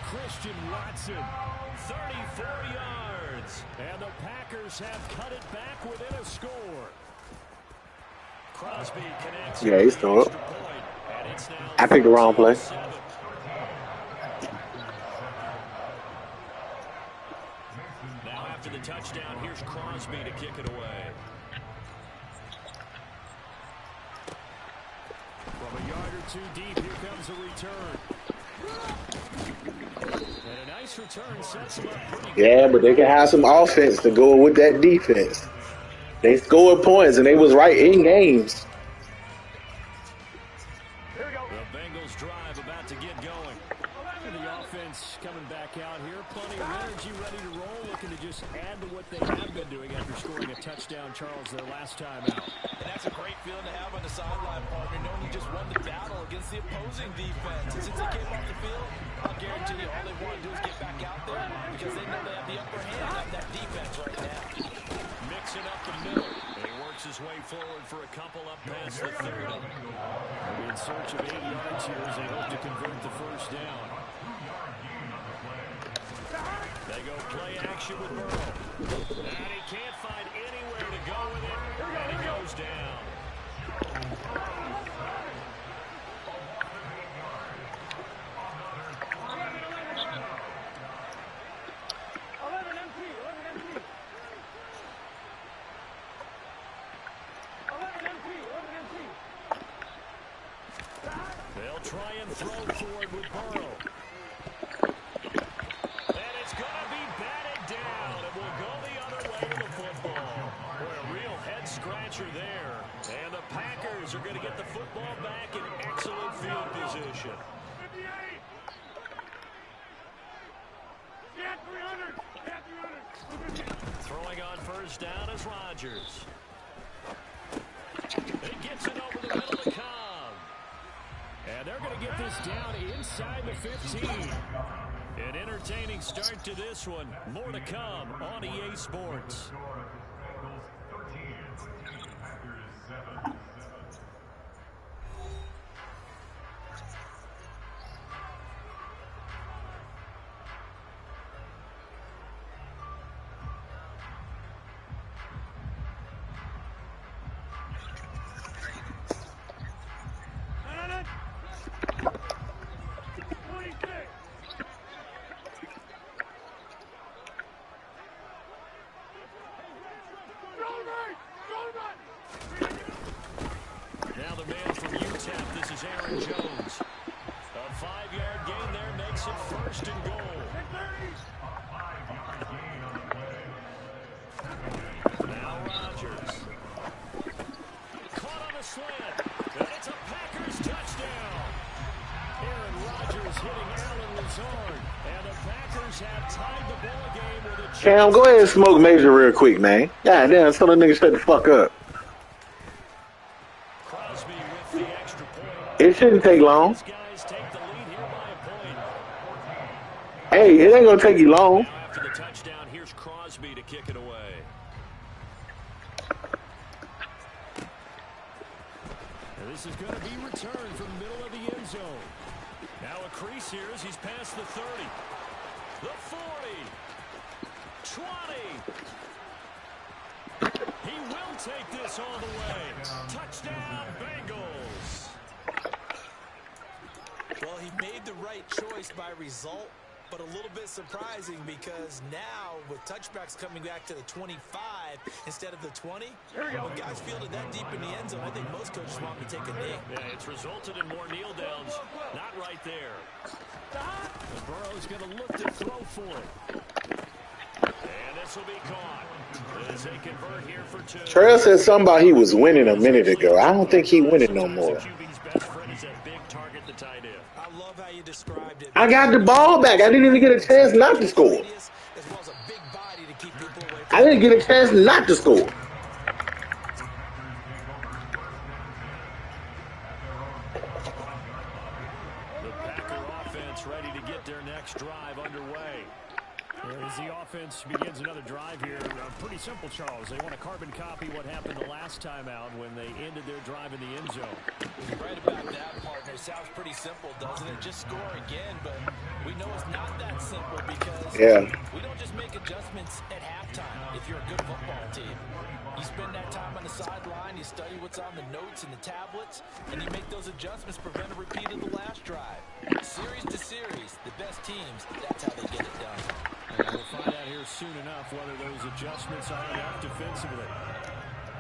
Christian Watson, 34 yards. And the Packers have cut it back within a score. Crosby connects. Yeah, he's still up. And it's now I picked the wrong play. 7. Now after the touchdown, here's Crosby to kick it away. too deep. Here comes a return. And a nice return sets him up pretty good. Yeah, but they can have some offense to go with that defense. They scored points, and they was right in games. The Bengals drive about to get going. And the offense coming back out here. Plenty of energy, ready to roll. Looking to just add to what they have been doing after scoring a touchdown, Charles, their last time out. And that's a great feeling to have on the sideline, partner, knowing you just won the battle against the opposing defense. And since they came off the field, I'll guarantee you all they want to do is get back out there because they know they have the upper hand of that defense right now. Mixing up the middle. And he works his way forward for a couple up past the 30. In search of 8 yards here as they hope to convert the first down. They go play action with Burrow. And he can't find anywhere to go with it. And he goes down. They'll try and throw forward with Burrow. And it's going to be batted down. It will go the other way with the football. Boy, a real head-scratcher there. And the Packers are going to get the football back in excellent field position. 58. Get 300. Get 300. Throwing on first down is Rodgers. He gets it over the middle to Cobb. And they're going to get this down inside the 15. An entertaining start to this one. More to come on EA Sports. Now the man from UTEP, this is Aaron Jones. A 5-yard gain there makes it first and goal. Now Rodgers. Caught on a slant. And it's a Packers touchdown. Aaron Rodgers hitting Allen Lazard. And the Packers have tied the ball game with a chance. Cam, go ahead and smoke Major real quick, man. God damn, tell the nigga shut the fuck up. Crosby with the extra point. It shouldn't take long. These guys take the lead here by a point. Hey, it ain't gonna take you long. Now after the touchdown, here's Crosby to kick it away. And this is going to be returned from the middle of the end zone. Now a crease here as he's past the 30. The 40. 20. He will take this all the way. Touchdown, Bengals. Well, he made the right choice by result, but a little bit surprising because now with touchbacks coming back to the 25 instead of the 20, when guys fielded that deep in the end zone, I think most coaches want to take a knee. Yeah, it's resulted in more kneel downs. Not right there. And Burrow's going to look to throw for it. And this will be caught. As they convert here for 2. Trail said something about he was winning a minute ago. I don't think he winning no more. QB's best friend is that big target, the tight end. I love how you described it. I got the ball back. I didn't even get a chance not to score. As well as a big body to keep people away from I didn't get a chance not to score. The Packer offense ready to get their next drive underway. As the offense begins another drive here, pretty simple, Charles. They want to carbon copy what happened the last time out when they ended their drive in the end zone. You're right about that, partner. Sounds pretty simple, doesn't it? Just score again, but we know it's not that simple because we don't just make adjustments at halftime if you're a good football team. You spend that time on the sideline, you study what's on the notes and the tablets, and you make those adjustments, prevent a repeat of the last drive. Series to series, the best teams, that's how they get it done. And we'll find out here soon enough whether those adjustments are enough defensively.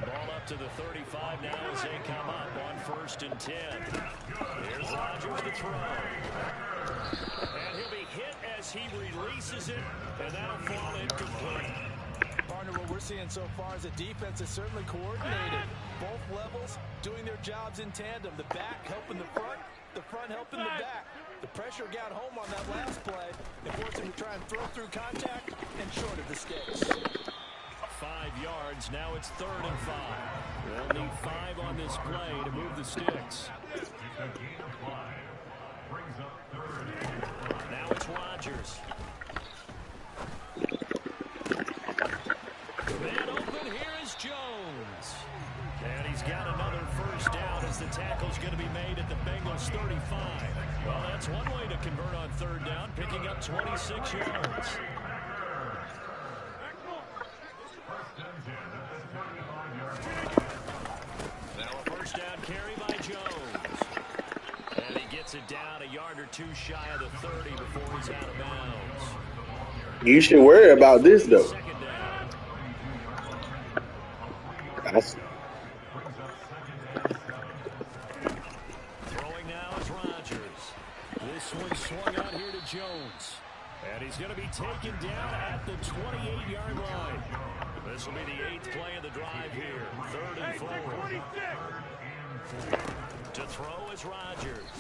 Ball up to the 35 now as they come up on 1st and 10. Here's Rodgers to throw. And he'll be hit as he releases it, and that'll fall incomplete. Partner, what we're seeing so far is the defense is certainly coordinated. Both levels doing their jobs in tandem. The back helping the front helping the back. The pressure got home on that last play and forced him to try and throw through contact and shorted the sticks. 5 yards, now it's 3rd and 5. They'll need 5 on this play to move the sticks. Now it's Rodgers. Man open, here is Jones. And he's got another 1st down as the tackle's going to be made at the Bengals 35. Well, that's one way to convert on 3rd down, picking up 26 yards. Now a 1st down carry by Jones. And he gets it down a yard or 2 shy of the 30 before he's out of bounds. You should worry about this, though. 2nd down. Throwing now is Rodgers. This one swung out here to Jones. And he's going to be taken down at the 28-yard line. This will be the 8th play of the drive here. 3rd and 4. To throw is Rodgers.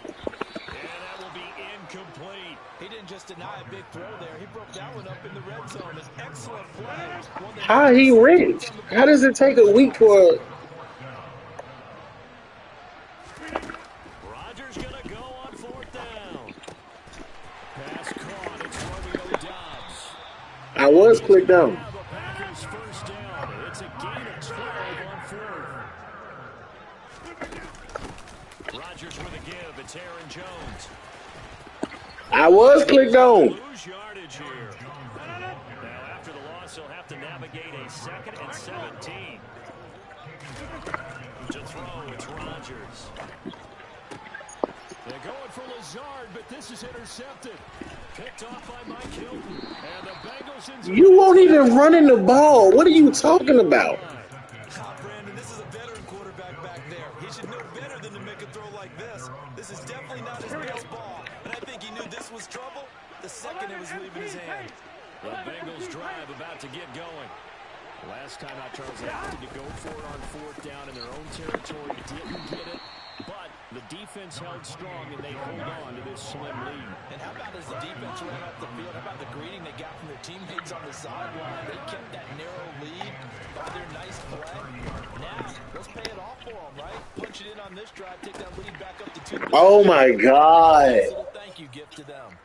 And that will be incomplete. He didn't just deny a big throw there. He broke that one up in the red zone. An excellent play. How he rich? How does it take a week for... Rodgers going to go on 4th down. Pass caught. It's Romeo Doubs. I was clicked on. The Packers 1st down. It's a gain of 12 on 4th. Rodgers with a give. It's Aaron Jones. I was clicked on. Lose yardage here. Now after the loss, he'll have to navigate a 2nd and 17. To throw, it's Rodgers. They're going for Lazard, but this is intercepted. Picked off by Mike Hilton. And the Bengals in... You won't even run in the ball. What are you talking about? Brandon, this is a veteran quarterback back there. He should know better than to make a throw like this. This is definitely not his best ball. And I think he knew this was trouble the second it was leaving his hand. The Bengals drive about to get going. Last time out, Charles, they had to go for it on 4th down in their own territory. Didn't get it, but the defense held strong, and they hold on to this slim lead. And how about as the defense ran up the field, how about the greeting they got from their teammates on the sideline? They kept that narrow lead by their nice play. Now, let's pay it off for them, right? Punch it in on this drive, take that lead back up to 2. Oh, my God. Little thank you gift to them.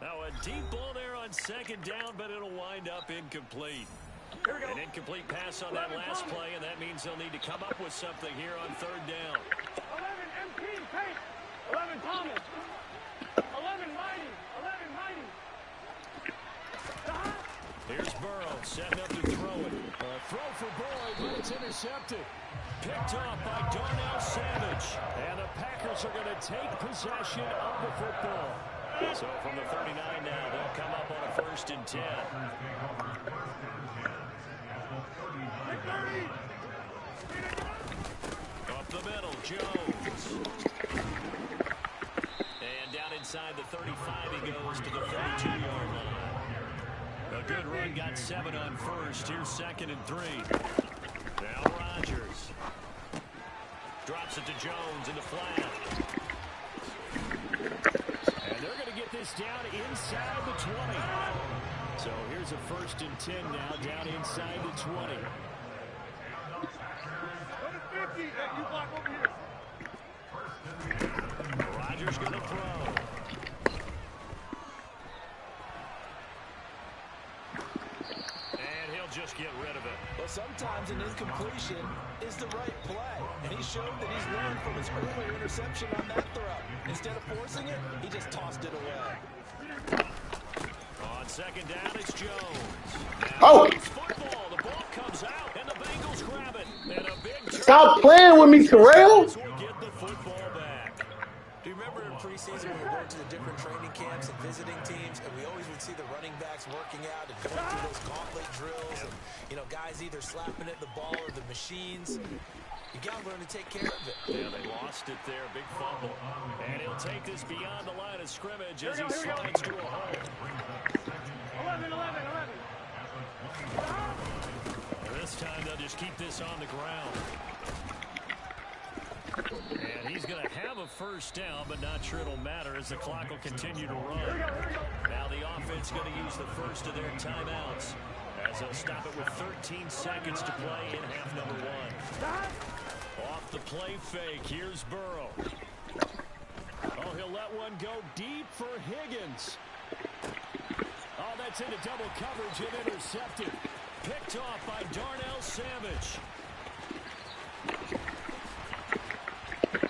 Now a deep ball there on 2nd down, but it'll wind up incomplete. An incomplete pass on that last play, and that means they'll need to come up with something here on 3rd down. 11 MP, Payne. 11 Thomas. 11 Mighty. 11 Mighty. Here's Burrow setting up to throw it. Throw for Boyd, but it's intercepted. Picked off by Darnell Savage. And the Packers are going to take possession of the football. So from the 39 now, they'll come up on a 1st and 10. Up the middle, Jones. And down inside the 35, he goes to the 32-yard line. A good run, got 7 on 1st. Here's 2nd and 3. Now Rodgers. Drops it to Jones in the flat. And they're going to get this down inside the 20. So here's a 1st and 10 now, down inside the 20. You block over here. Rodgers going to throw. And he'll just get rid of it. Well, sometimes an incompletion is the right play. And he showed that he's learned from his earlier interception on that throw. Instead of forcing it, he just tossed it away. On 2nd down, it's Jones. Oh! It's football. The ball comes out, and the Bengals grab it. And a big Stop playing with me, Terrell. will get the football back. Do you remember in preseason when we went to the different training camps backs and visiting teams, and we always would see the running backs working out and going through those gauntlet drills, and, you know, guys either slapping at the ball or the machines. You got to learn to take care of it. Yeah, they lost it there. Big fumble. And he'll take this beyond the line of scrimmage as he slides to a hole. 11. This time they'll just keep this on the ground. And he's going to have a first down, but not sure it'll matter as the clock will continue to run. Now the offense going to use the first of their timeouts as they'll stop it with 13 seconds to play in half number 1. Off the play fake, here's Burrow. Oh, he'll let one go deep for Higgins. Oh, that's into double coverage and intercepted. Picked off by Darnell Savage.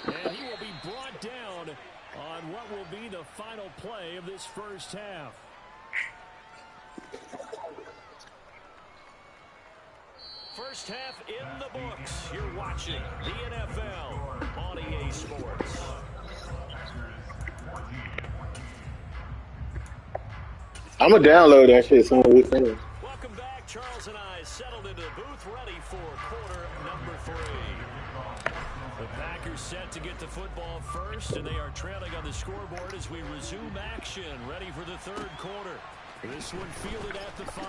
And he will be brought down on what will be the final play of this first half. First half in the books. You're watching the NFL on EA Sports. I'm going to download that shit soon as we finish. Welcome back. Charles and I settled into the booth ready for quarter number 3. The Packers set to get the football first, and they are trailing on the scoreboard as we resume action, ready for the third quarter. This one fielded at the 5.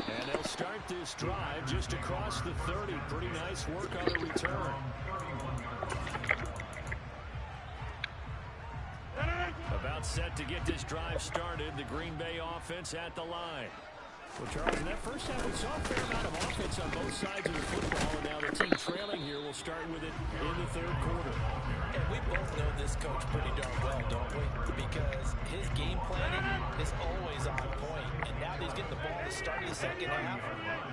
And they'll start this drive just across the 30. Pretty nice work on the return. About set to get this drive started. The Green Bay offense at the line. Well, Charles, in that first half, we saw a fair amount of offense on both sides of the football, and now the team trailing here will start with it in the third quarter. And we both know this coach pretty darn well, don't we? Because his game planning is always on point. And now that he's getting the ball to start the second half,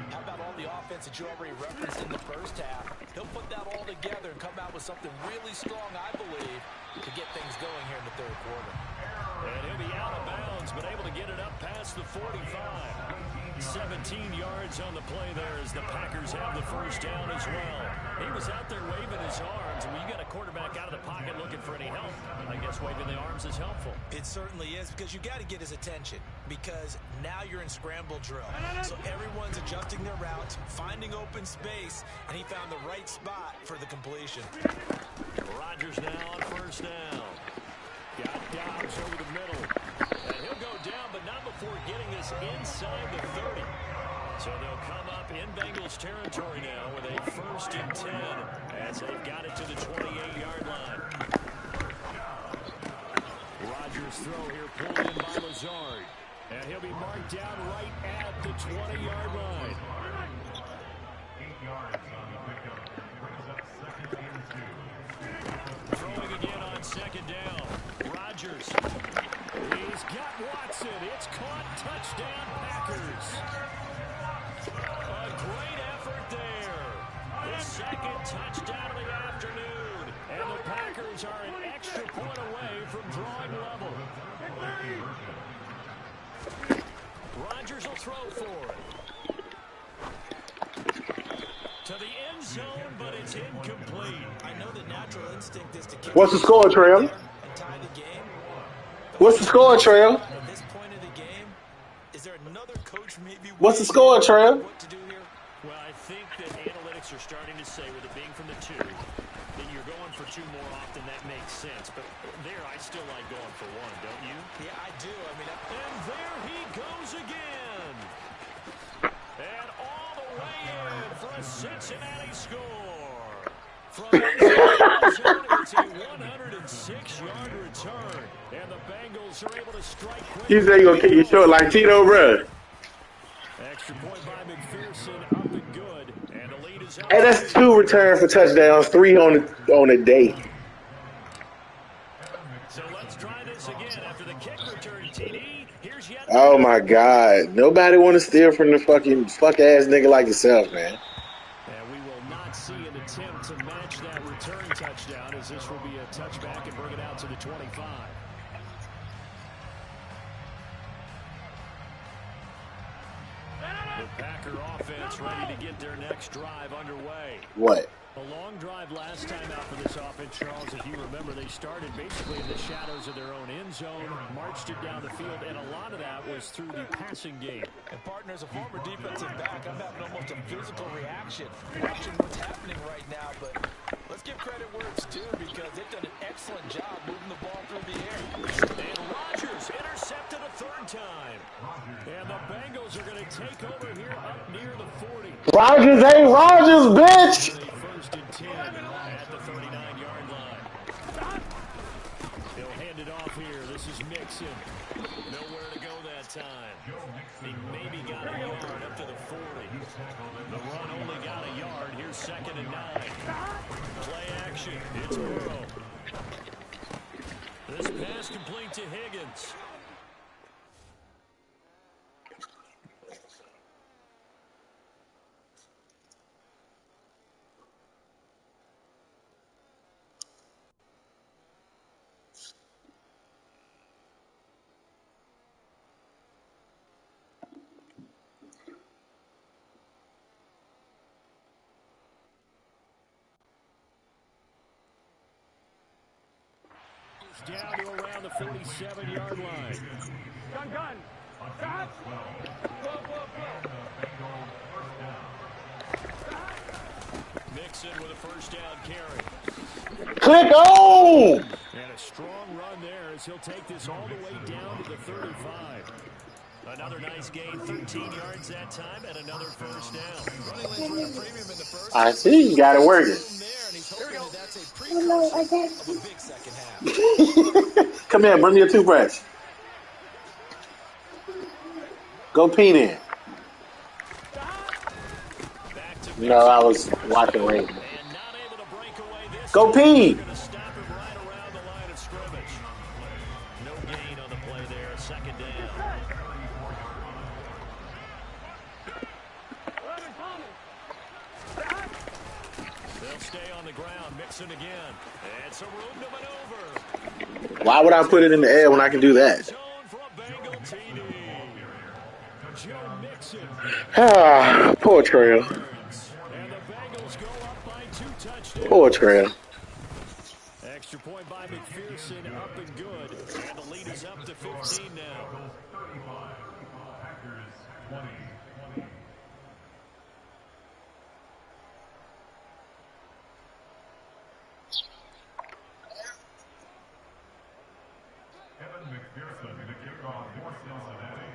how about all the offense that you already referenced in the first half? He'll put that all together and come out with something really strong, I believe, to get things going here in the third quarter. And he'll be out of bounds, but able to get it up past the 45. 17 yards on the play there as the Packers have the first down as well. He was out there waving his arms, and when you got a quarterback out of the pocket looking for any help, I guess waving the arms is helpful. It certainly is, because you got to get his attention, because now you're in scramble drill. So everyone's adjusting their routes, finding open space, and he found the right spot for the completion. Rodgers now on first down. Got Dobbs over the middle. And he'll go down, but not before getting this inside the 30. So they'll come up in Bengals territory now with a 1st and 10 as they've got it to the 28-yard line. Rodgers' throw here pulled in by Lazard. And he'll be marked down right at the 20-yard line. 8 yards on the pickup. Brings up 2nd and 2. Throwing again on 2nd down. Rodgers. He's got Watson. It's caught. Touchdown, Packers. A great effort there. The 2nd touchdown of the afternoon. And the Packers are an extra point away from drawing level. Rodgers will throw for it. To the end zone, but it's incomplete. I know the natural instinct is to kick. What's the score, Trail? Tie the game. What's the score, Trail? At this point of the game, is there another coach maybe? What's the score, Trail? What to do here? Well, I think that analytics are starting to say, with it being from the 2, that you're going for 2 more often. That makes sense. But there, I still like going for 1, don't you? Yeah, I do. I mean, And there he goes again. And all the way in for a Cincinnati score. From inside, it's a 106-yard return. And the Bengals are able to strike quick. You say you're going to kick your short like Tito, bro. Extra point by McPherson, up and good. And the lead is out. Hey, that's 2 returns for touchdowns, 3 on a day. So let's try this again after the kick return, TD. Here's yet. Oh, my God. Nobody want to steal from the fucking fuck-ass nigga like yourself, man. And we will not see an attempt to match that return touchdown, as this will be a touchback and bring it out to the 25. The Packer offense ready to get their next drive underway. What? A long drive last time out for this offense, Charles. If you remember, they started basically in the shadows of their own end zone, marched it down the field, and a lot of that was through the passing game. And partner, as a former defensive back, I'm having almost a physical reaction watching what's happening right now. But let's give credit where it's due, because they've done an excellent job moving the ball through the air. And Rodgers intercepted a third time. And the Bengals are going to take over here up near the 40. Rodgers ain't Rodgers, bitch! First and 10 at the 39-yard line. He'll hand it off here. This is Mixon. Nowhere to go that time. He maybe got a yard up to the 40. The run only got a yard. Here's 2nd and 9. Play action. It's Burrow. This pass complete to Higgins. Down to around the 47-yard line. Gun. Stop. Mixon with a first down carry. Click on! And a strong run there as he'll take this all the way down to the 35. Another nice gain, 13 yards that time, and another first down. Running lanes were the premium in the first. I see, you got it working. And he's hoping that that's a precursor of a big second half. Come here, bring me your toothbrush. Go pee in. No, I was watching rain. Go pee! No gain on the play there, 2nd down. They'll stay on the ground, Mixon again. And some room to maneuver. Why would I put it in the air when I can do that? Ah, poor Trail. Poor Trail. Extra point by McPherson, up and good. And the lead is up to 15 now. 35. Packers 20. Kevin McPherson to kick off for Cincinnati.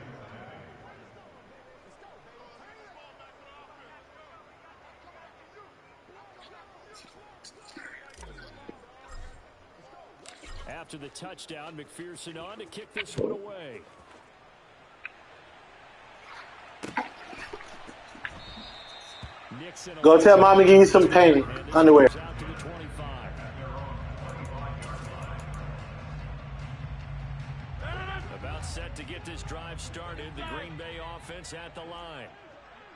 After the touchdown, McPherson on to kick this one away. Go tell mommy give you some paint underwear. Out to the 25. About set to get this drive started. The Green Bay offense at the line.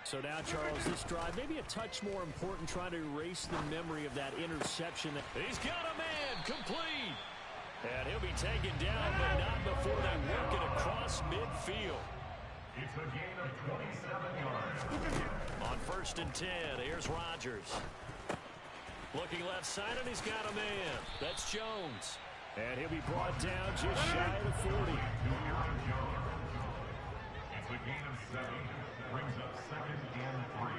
So now, Charles, this drive maybe a touch more important, trying to erase the memory of that interception. He's got a man complete. And he'll be taken down, but not before they work it across midfield. It's a gain of 27 yards. On 1st and 10, here's Rodgers. Looking left side, and he's got a man. That's Jones. And he'll be brought down just shy of the 40. It's a gain of 7. Brings up 2nd and 3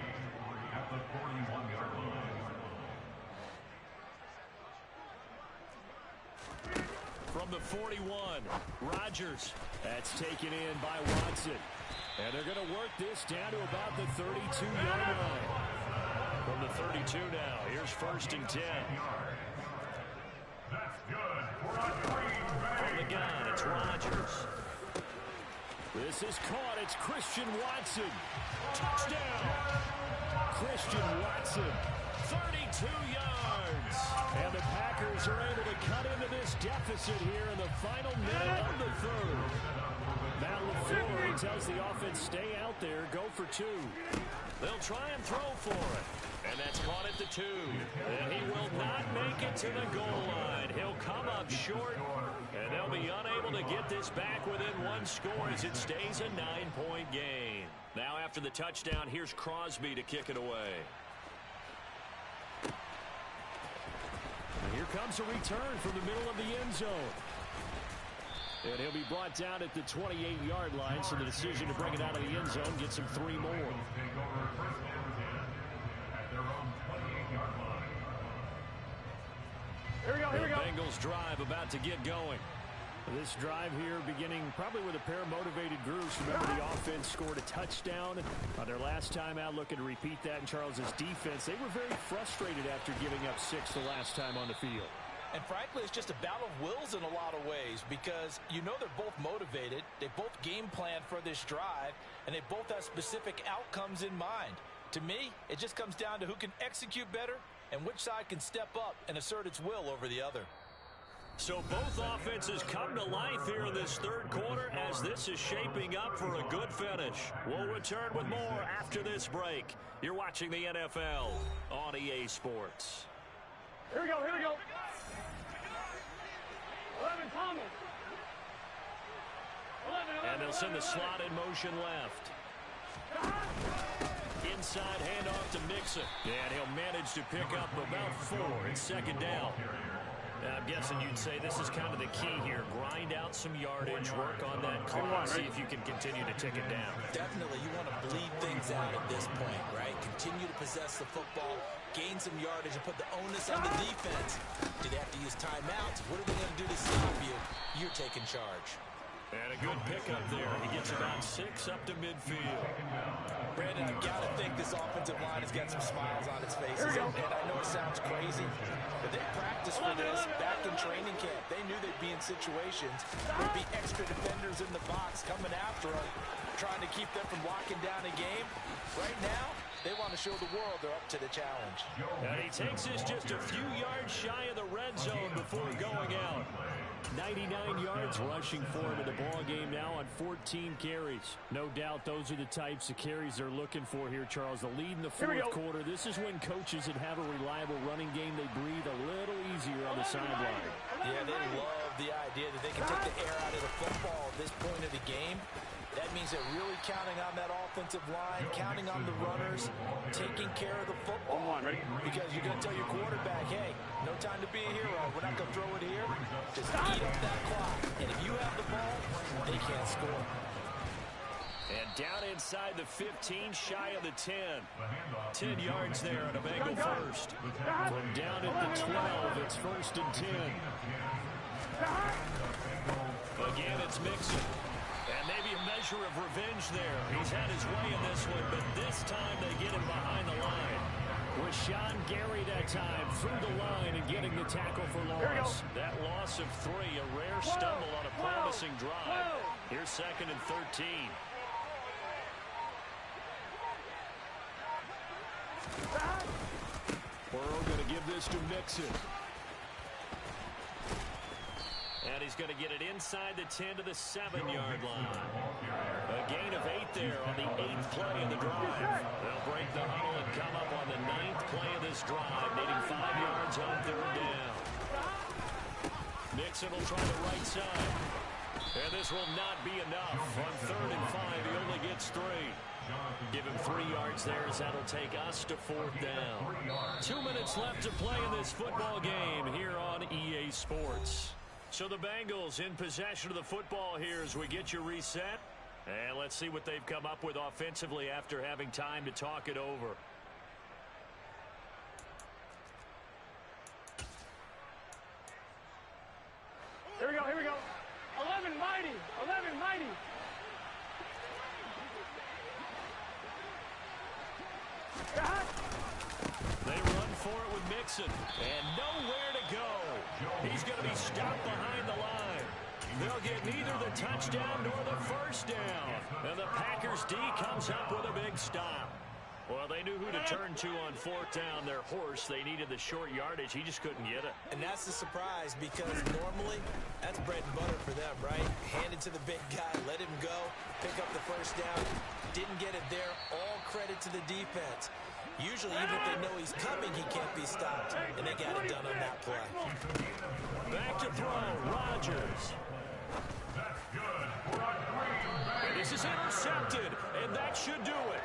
at the 41-yard line. From the 41, Rodgers. That's taken in by Watson. And they're going to work this down to about the 32-yard line. From the 32 now, here's 1st and 10. That's good for a Green Bay. From the gun, it's Rodgers. This is caught. It's Christian Watson. Touchdown. Christian Watson. 32 yards. And the Packers are able to cut into this deficit here in the final minute of the third. Matt LaFleur tells the offense, stay out there, go for 2. They'll try and throw for it. And that's caught at the 2. And he will not make it to the goal line. He'll come up short, and they'll be Miami unable to get this back within one score as it stays a 9-point game. Now after the touchdown, here's Crosby to kick it away. And here comes a return from the middle of the end zone. And he'll be brought down at the 28-yard line, so the decision to bring it out of the end zone gets him 3 more. Here we go, here we go. The Bengals drive about to get going. This drive here beginning probably with a pair of motivated groups. Remember, the offense scored a touchdown on their last time out, looking to repeat that in Charles's defense. They were very frustrated after giving up 6 the last time on the field. And frankly, it's just a battle of wills in a lot of ways because you know they're both motivated. They both game planned for this drive, and they both have specific outcomes in mind. To me, it just comes down to who can execute better and which side can step up and assert its will over the other. So both offenses come to life here in this third quarter as this is shaping up for a good finish. We'll return with more after this break. You're watching the NFL on EA Sports. Here we go, here we go. 11 Thomas. 11. And they'll send the slot in motion left. Inside handoff to Mixon. And he'll manage to pick up about 4 in second down. I'm guessing you'd say this is kind of the key here. Grind out some yardage, work on that clock, see if you can continue to tick it down. Definitely, you want to bleed things out at this point, right? Continue to possess the football, gain some yardage, and put the onus on the defense. Do they have to use timeouts? What are they going to do to stop you? You're taking charge. And a good pickup there. He gets about 6 up to midfield. Brandon, I've got to think this offensive line has got some smiles on its faces. And I know it sounds crazy, but they practiced for this back in training camp. They knew they'd be in situations. There'd be extra defenders in the box coming after them, trying to keep them from locking down a game. Right now, they want to show the world they're up to the challenge. And he takes this just a few yards shy of the red zone before going out. 99 yards rushing for him in the ball game now on 14 carries. No doubt those are the types of carries they're looking for here, Charles. The lead in the fourth quarter. This is when coaches that have a reliable running game, they breathe a little easier on the sideline. Yeah, they love the idea that they can take the air out of the football at this point of the game. That means they're really counting on that offensive line, counting on the runners, taking care of the football. Because you're going to tell your quarterback, hey, no time to be a hero. We're not going to throw it here. Just eat up that clock. And if you have the ball, they can't score. And down inside the 15, shy of the 10. 10 yards there on a Bengal first. From down at the 12, it's 1st and 10. Again, it's Mixon. And maybe a measure of revenge there. He's had his way in this one, but this time they get him behind the line. Rashawn Gary that time through the line and getting the tackle for loss. That loss of 3, a rare stumble on a promising drive. Here's 2nd and 13. Burrow going to give this to Mixon. And he's going to get it inside the 10 to the 7-yard line. A gain of 8 there on the 8th play of the drive. They'll break the huddle and come up on the 9th play of this drive, needing 5 yards on 3rd down. Mixon will try the right side. And this will not be enough. On 3rd and 5, he only gets 3. Give him 3 yards there as that'll take us to 4th down. 2 minutes left to play in this football game here on EA Sports. So the Bengals in possession of the football here as we get you reset. And let's see what they've come up with offensively after having time to talk it over. Here we go, here we go. 11 mighty, 11 mighty. They run for it with Mixon, and nowhere to go. He's going to be stopped behind the line. They'll get neither the touchdown nor the first down. And the Packers D comes up with a big stop. Well, they knew who to turn to on 4th down. Their horse, they needed the short yardage. He just couldn't get it. And that's the surprise because normally that's bread and butter for them, right? Hand it to the big guy, let him go, pick up the first down. Didn't get it there. All credit to the defense. Usually, even if they know he's coming, he can't be stopped. And they got it done on that play. Back to throw, Rodgers. is intercepted, and that should do it.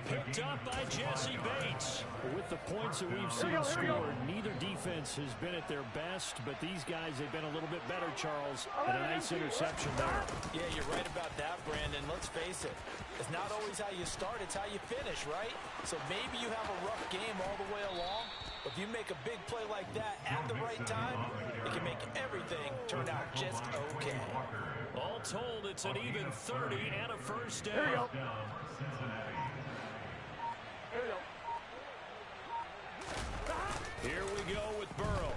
Picked up by Jesse Bates. With the points that we've seen scored, neither defense has been at their best, but these guys have been a little bit better, Charles, and a nice interception there. Yeah, you're right about that, Brandon. Let's face it. It's not always how you start, it's how you finish, right? So maybe you have a rough game all the way along, but if you make a big play like that at the right time, it can make everything turn out just okay. All told, it's an even 30 and a first down. Here we go with Burrow.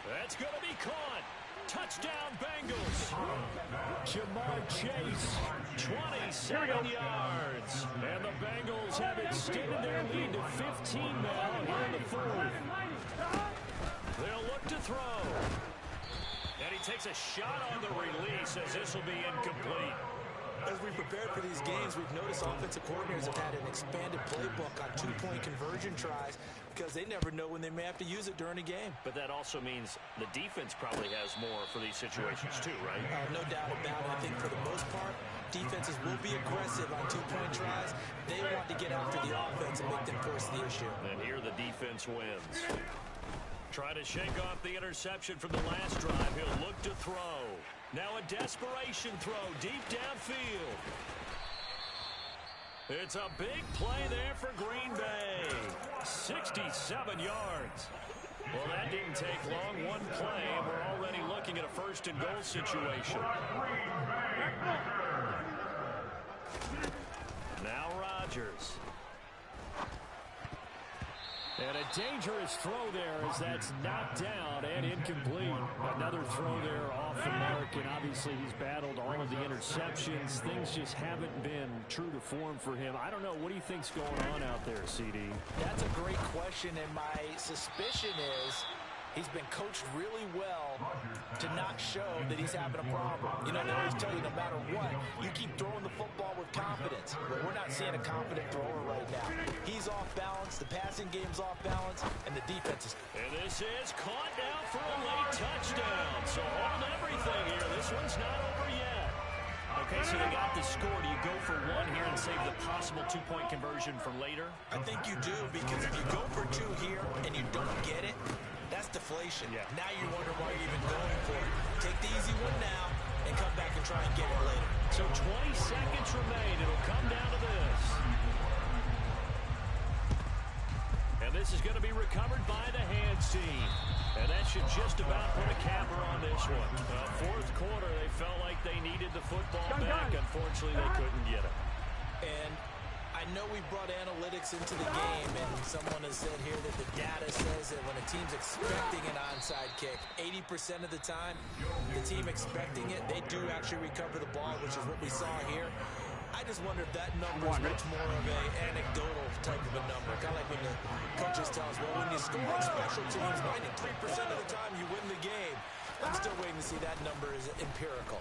That's going to be caught. Touchdown, Bengals. Jamar Chase, 27 yards. And the Bengals have extended their lead to 15 now here in the fourth. They'll look to throw. And he takes a shot on the release as this will be incomplete. As we prepared for these games, we've noticed offensive coordinators have had an expanded playbook on two-point conversion tries because they never know when they may have to use it during a game. But that also means the defense probably has more for these situations too, right? No doubt about it. I think for the most part, defenses will be aggressive on two-point tries. They want to get after the offense and make them force the issue. And here the defense wins. Try to shake off the interception from the last drive. He'll look to throw. Now a desperation throw deep downfield. It's a big play there for Green Bay. 67 yards. Well, that didn't take long. One play, and we're already looking at a first and goal situation. Now Rodgers. And a dangerous throw there as that's knocked down and incomplete. Another throw there off the mark, and obviously he's battled all of the interceptions. Things just haven't been true to form for him. I don't know. What do you think's going on out there, CD? That's a great question, and my suspicion is he's been coached really well to not show that he's having a problem. You know, they always tell you no matter what, you keep throwing the football with confidence. But we're not seeing a confident thrower right now. He's off balance, the passing game's off balance, and the defense is... And this is caught now for a late touchdown. So hold everything here. This one's not over yet. Okay, so they got the score. Do you go for one here and save the possible two-point conversion for later? I think you do, because if you go for two here and you don't get it, that's deflation. Yeah. Now you wonder why you're even going for it. Take the easy one now and come back and try and get it later. So 20 seconds remain. It'll come down to this. And this is going to be recovered by the hands team. And that should just about put a capper on this one. Fourth quarter, they felt like they needed the football back. Unfortunately, they couldn't get it. And I know we brought analytics into the game, and someone has said here that the data says that when a team's expecting an onside kick, 80% of the time, the team expecting it, they do actually recover the ball, which is what we saw here. I just wonder if that number is much more of an anecdotal type of a number. Kind of like when the coaches tell us, well, when you score on special teams, 93% of the time you win the game. I'm still waiting to see that number is empirical.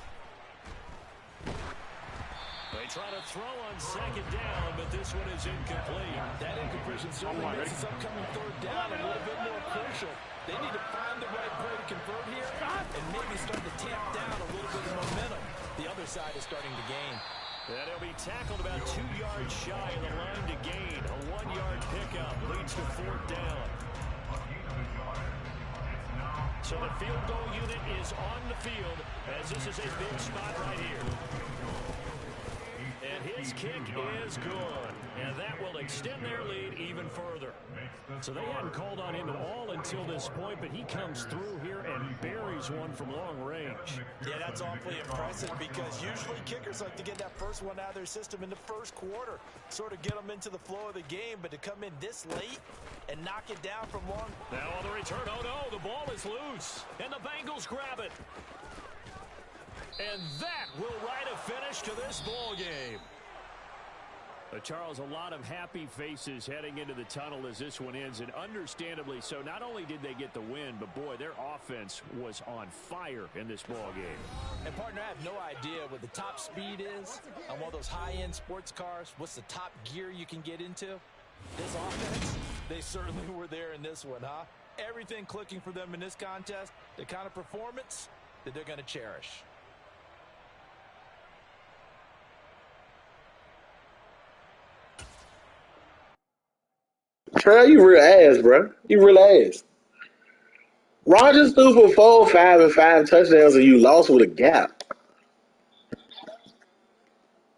They try to throw on second down, but this one is incomplete. That incompletion certainly makes this upcoming third down a little bit more crucial. They need to find the right play to convert here and maybe start to tamp down a little bit of momentum. The other side is starting to gain. And he'll be tackled about 2 yards shy of the line to gain. A 1-yard pickup leads to fourth down. So the field goal unit is on the field as this is a big spot right here. And his kick is good. And that will extend their lead even further. So they hadn't called on him at all until this point, but he comes through here and buries one from long range. Yeah, that's awfully impressive because usually kickers like to get that first one out of their system in the first quarter, sort of get them into the flow of the game, but to come in this late and knock it down from long. Now on the return, oh no, the ball is loose, and the Bengals grab it. And that will write a finish to this ball game. Charles, a lot of happy faces heading into the tunnel as this one ends, and understandably so. Not only did they get the win, but boy, their offense was on fire in this ball game. And partner, I have no idea what the top speed is on one of those high-end sports cars. What's the top gear you can get into? This offense, they certainly were there in this one, huh? Everything clicking for them in this contest, the kind of performance that they're going to cherish. Trey, you real ass, bro. You real ass. Rogers threw for 4, 5, and 5 touchdowns, and you lost with a gap.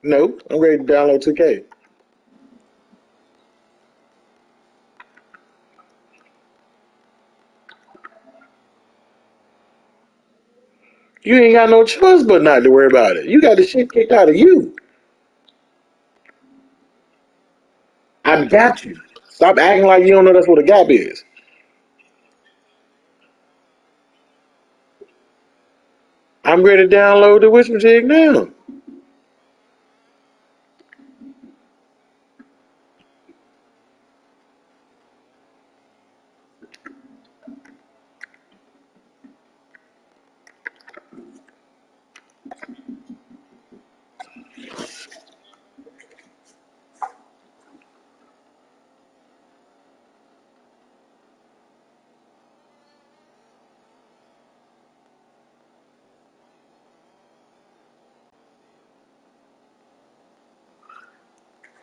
No, I'm ready to download 2K. You ain't got no choice but not to worry about it. You got the shit kicked out of you. I got you. Stop acting like you don't know that's what a gap is. I'm ready to download the Whisper Jig now.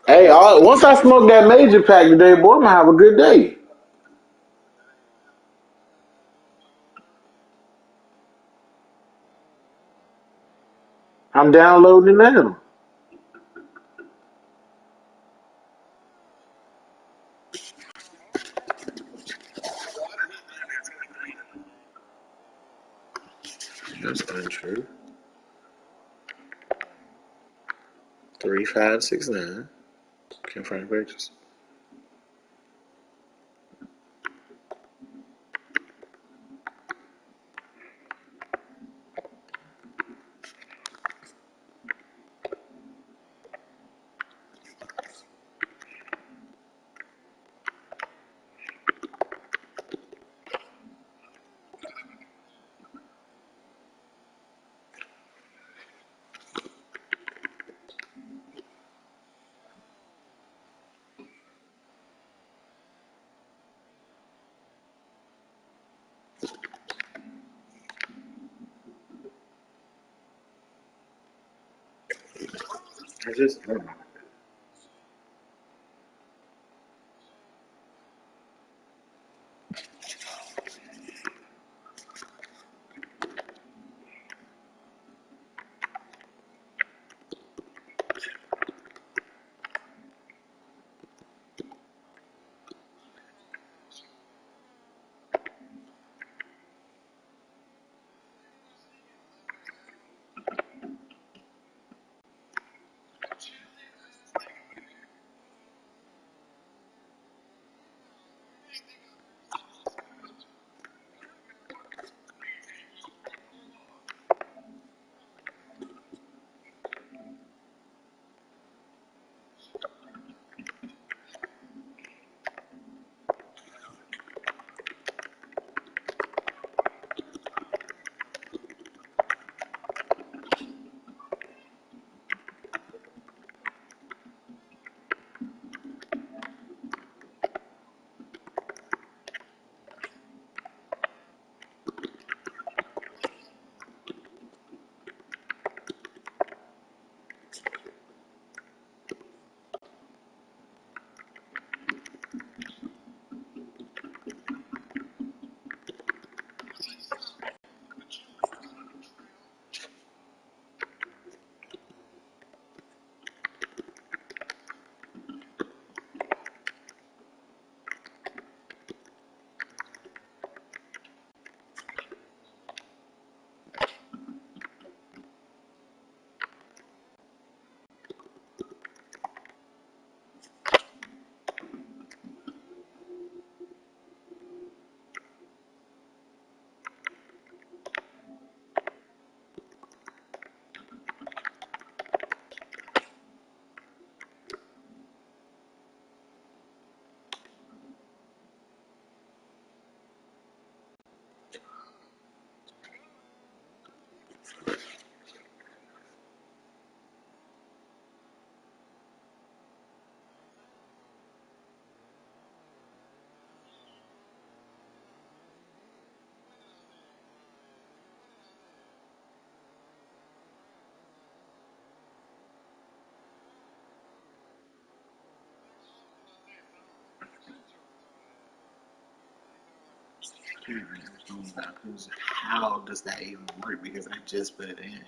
Hey, once I smoke that major pack today, boy, I'm gonna have a good day. I'm downloading it now. That's untrue. 3569. Confirm purchase. I just How does that even work? Because I just put it in.